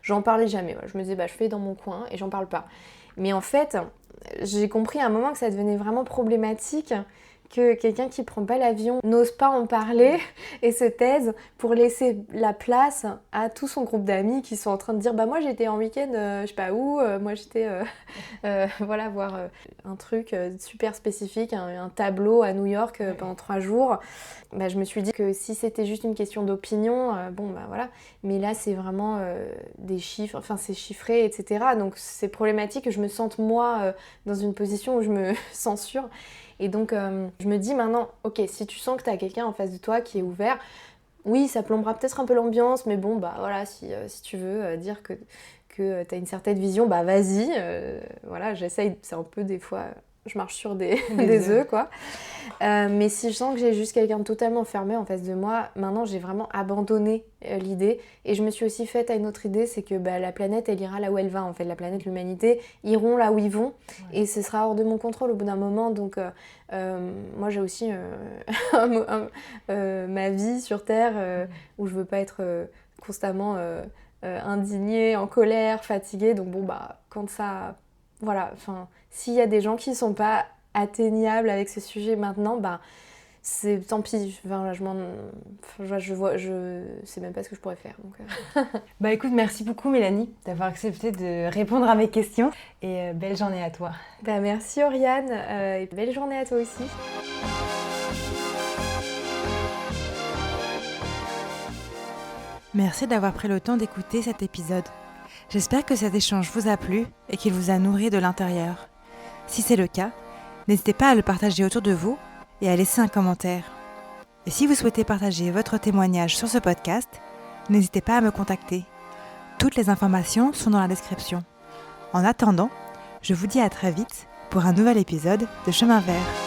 j'en parlais jamais. Voilà. Je me disais je fais dans mon coin et j'en parle pas. Mais en fait j'ai compris à un moment que ça devenait vraiment problématique, que quelqu'un qui prend pas l'avion n'ose pas en parler et se taise pour laisser la place à tout son groupe d'amis qui sont en train de dire moi j'étais en week-end je sais pas où, moi j'étais voilà, voir un truc super spécifique, un tableau à New York pendant 3 jours. Je me suis dit que si c'était juste une question d'opinion, voilà, mais là c'est vraiment des chiffres, enfin c'est chiffré, etc. Donc c'est problématique que je me sente moi dans une position où je me censure. Et donc je me dis maintenant, ok, si tu sens que tu as quelqu'un en face de toi qui est ouvert, oui, ça plombera peut-être un peu l'ambiance, mais bon, voilà, si tu veux dire que tu as une certaine vision, vas-y, voilà, j'essaye, c'est un peu des fois, je marche sur des œufs, quoi. Mais si je sens que j'ai juste quelqu'un de totalement fermé en face de moi, maintenant j'ai vraiment abandonné l'idée, et je me suis aussi faite à une autre idée, c'est que la planète elle ira là où elle va, en fait, la planète, l'humanité iront là où ils vont, et ce sera hors de mon contrôle au bout d'un moment, donc moi j'ai aussi ma vie sur Terre où je veux pas être constamment indignée, en colère, fatiguée, donc quand ça, voilà, enfin, s'il y a des gens qui sont pas atteignables avec ce sujet maintenant, c'est tant pis, enfin, je sais même pas ce que je pourrais faire. Donc, Écoute, merci beaucoup Mélanie d'avoir accepté de répondre à mes questions, et belle journée à toi. Merci Oriane, et belle journée à toi aussi. Merci d'avoir pris le temps d'écouter cet épisode. J'espère que cet échange vous a plu et qu'il vous a nourri de l'intérieur. Si c'est le cas, n'hésitez pas à le partager autour de vous et à laisser un commentaire. Et si vous souhaitez partager votre témoignage sur ce podcast, n'hésitez pas à me contacter. Toutes les informations sont dans la description. En attendant, je vous dis à très vite pour un nouvel épisode de Chemin Vert.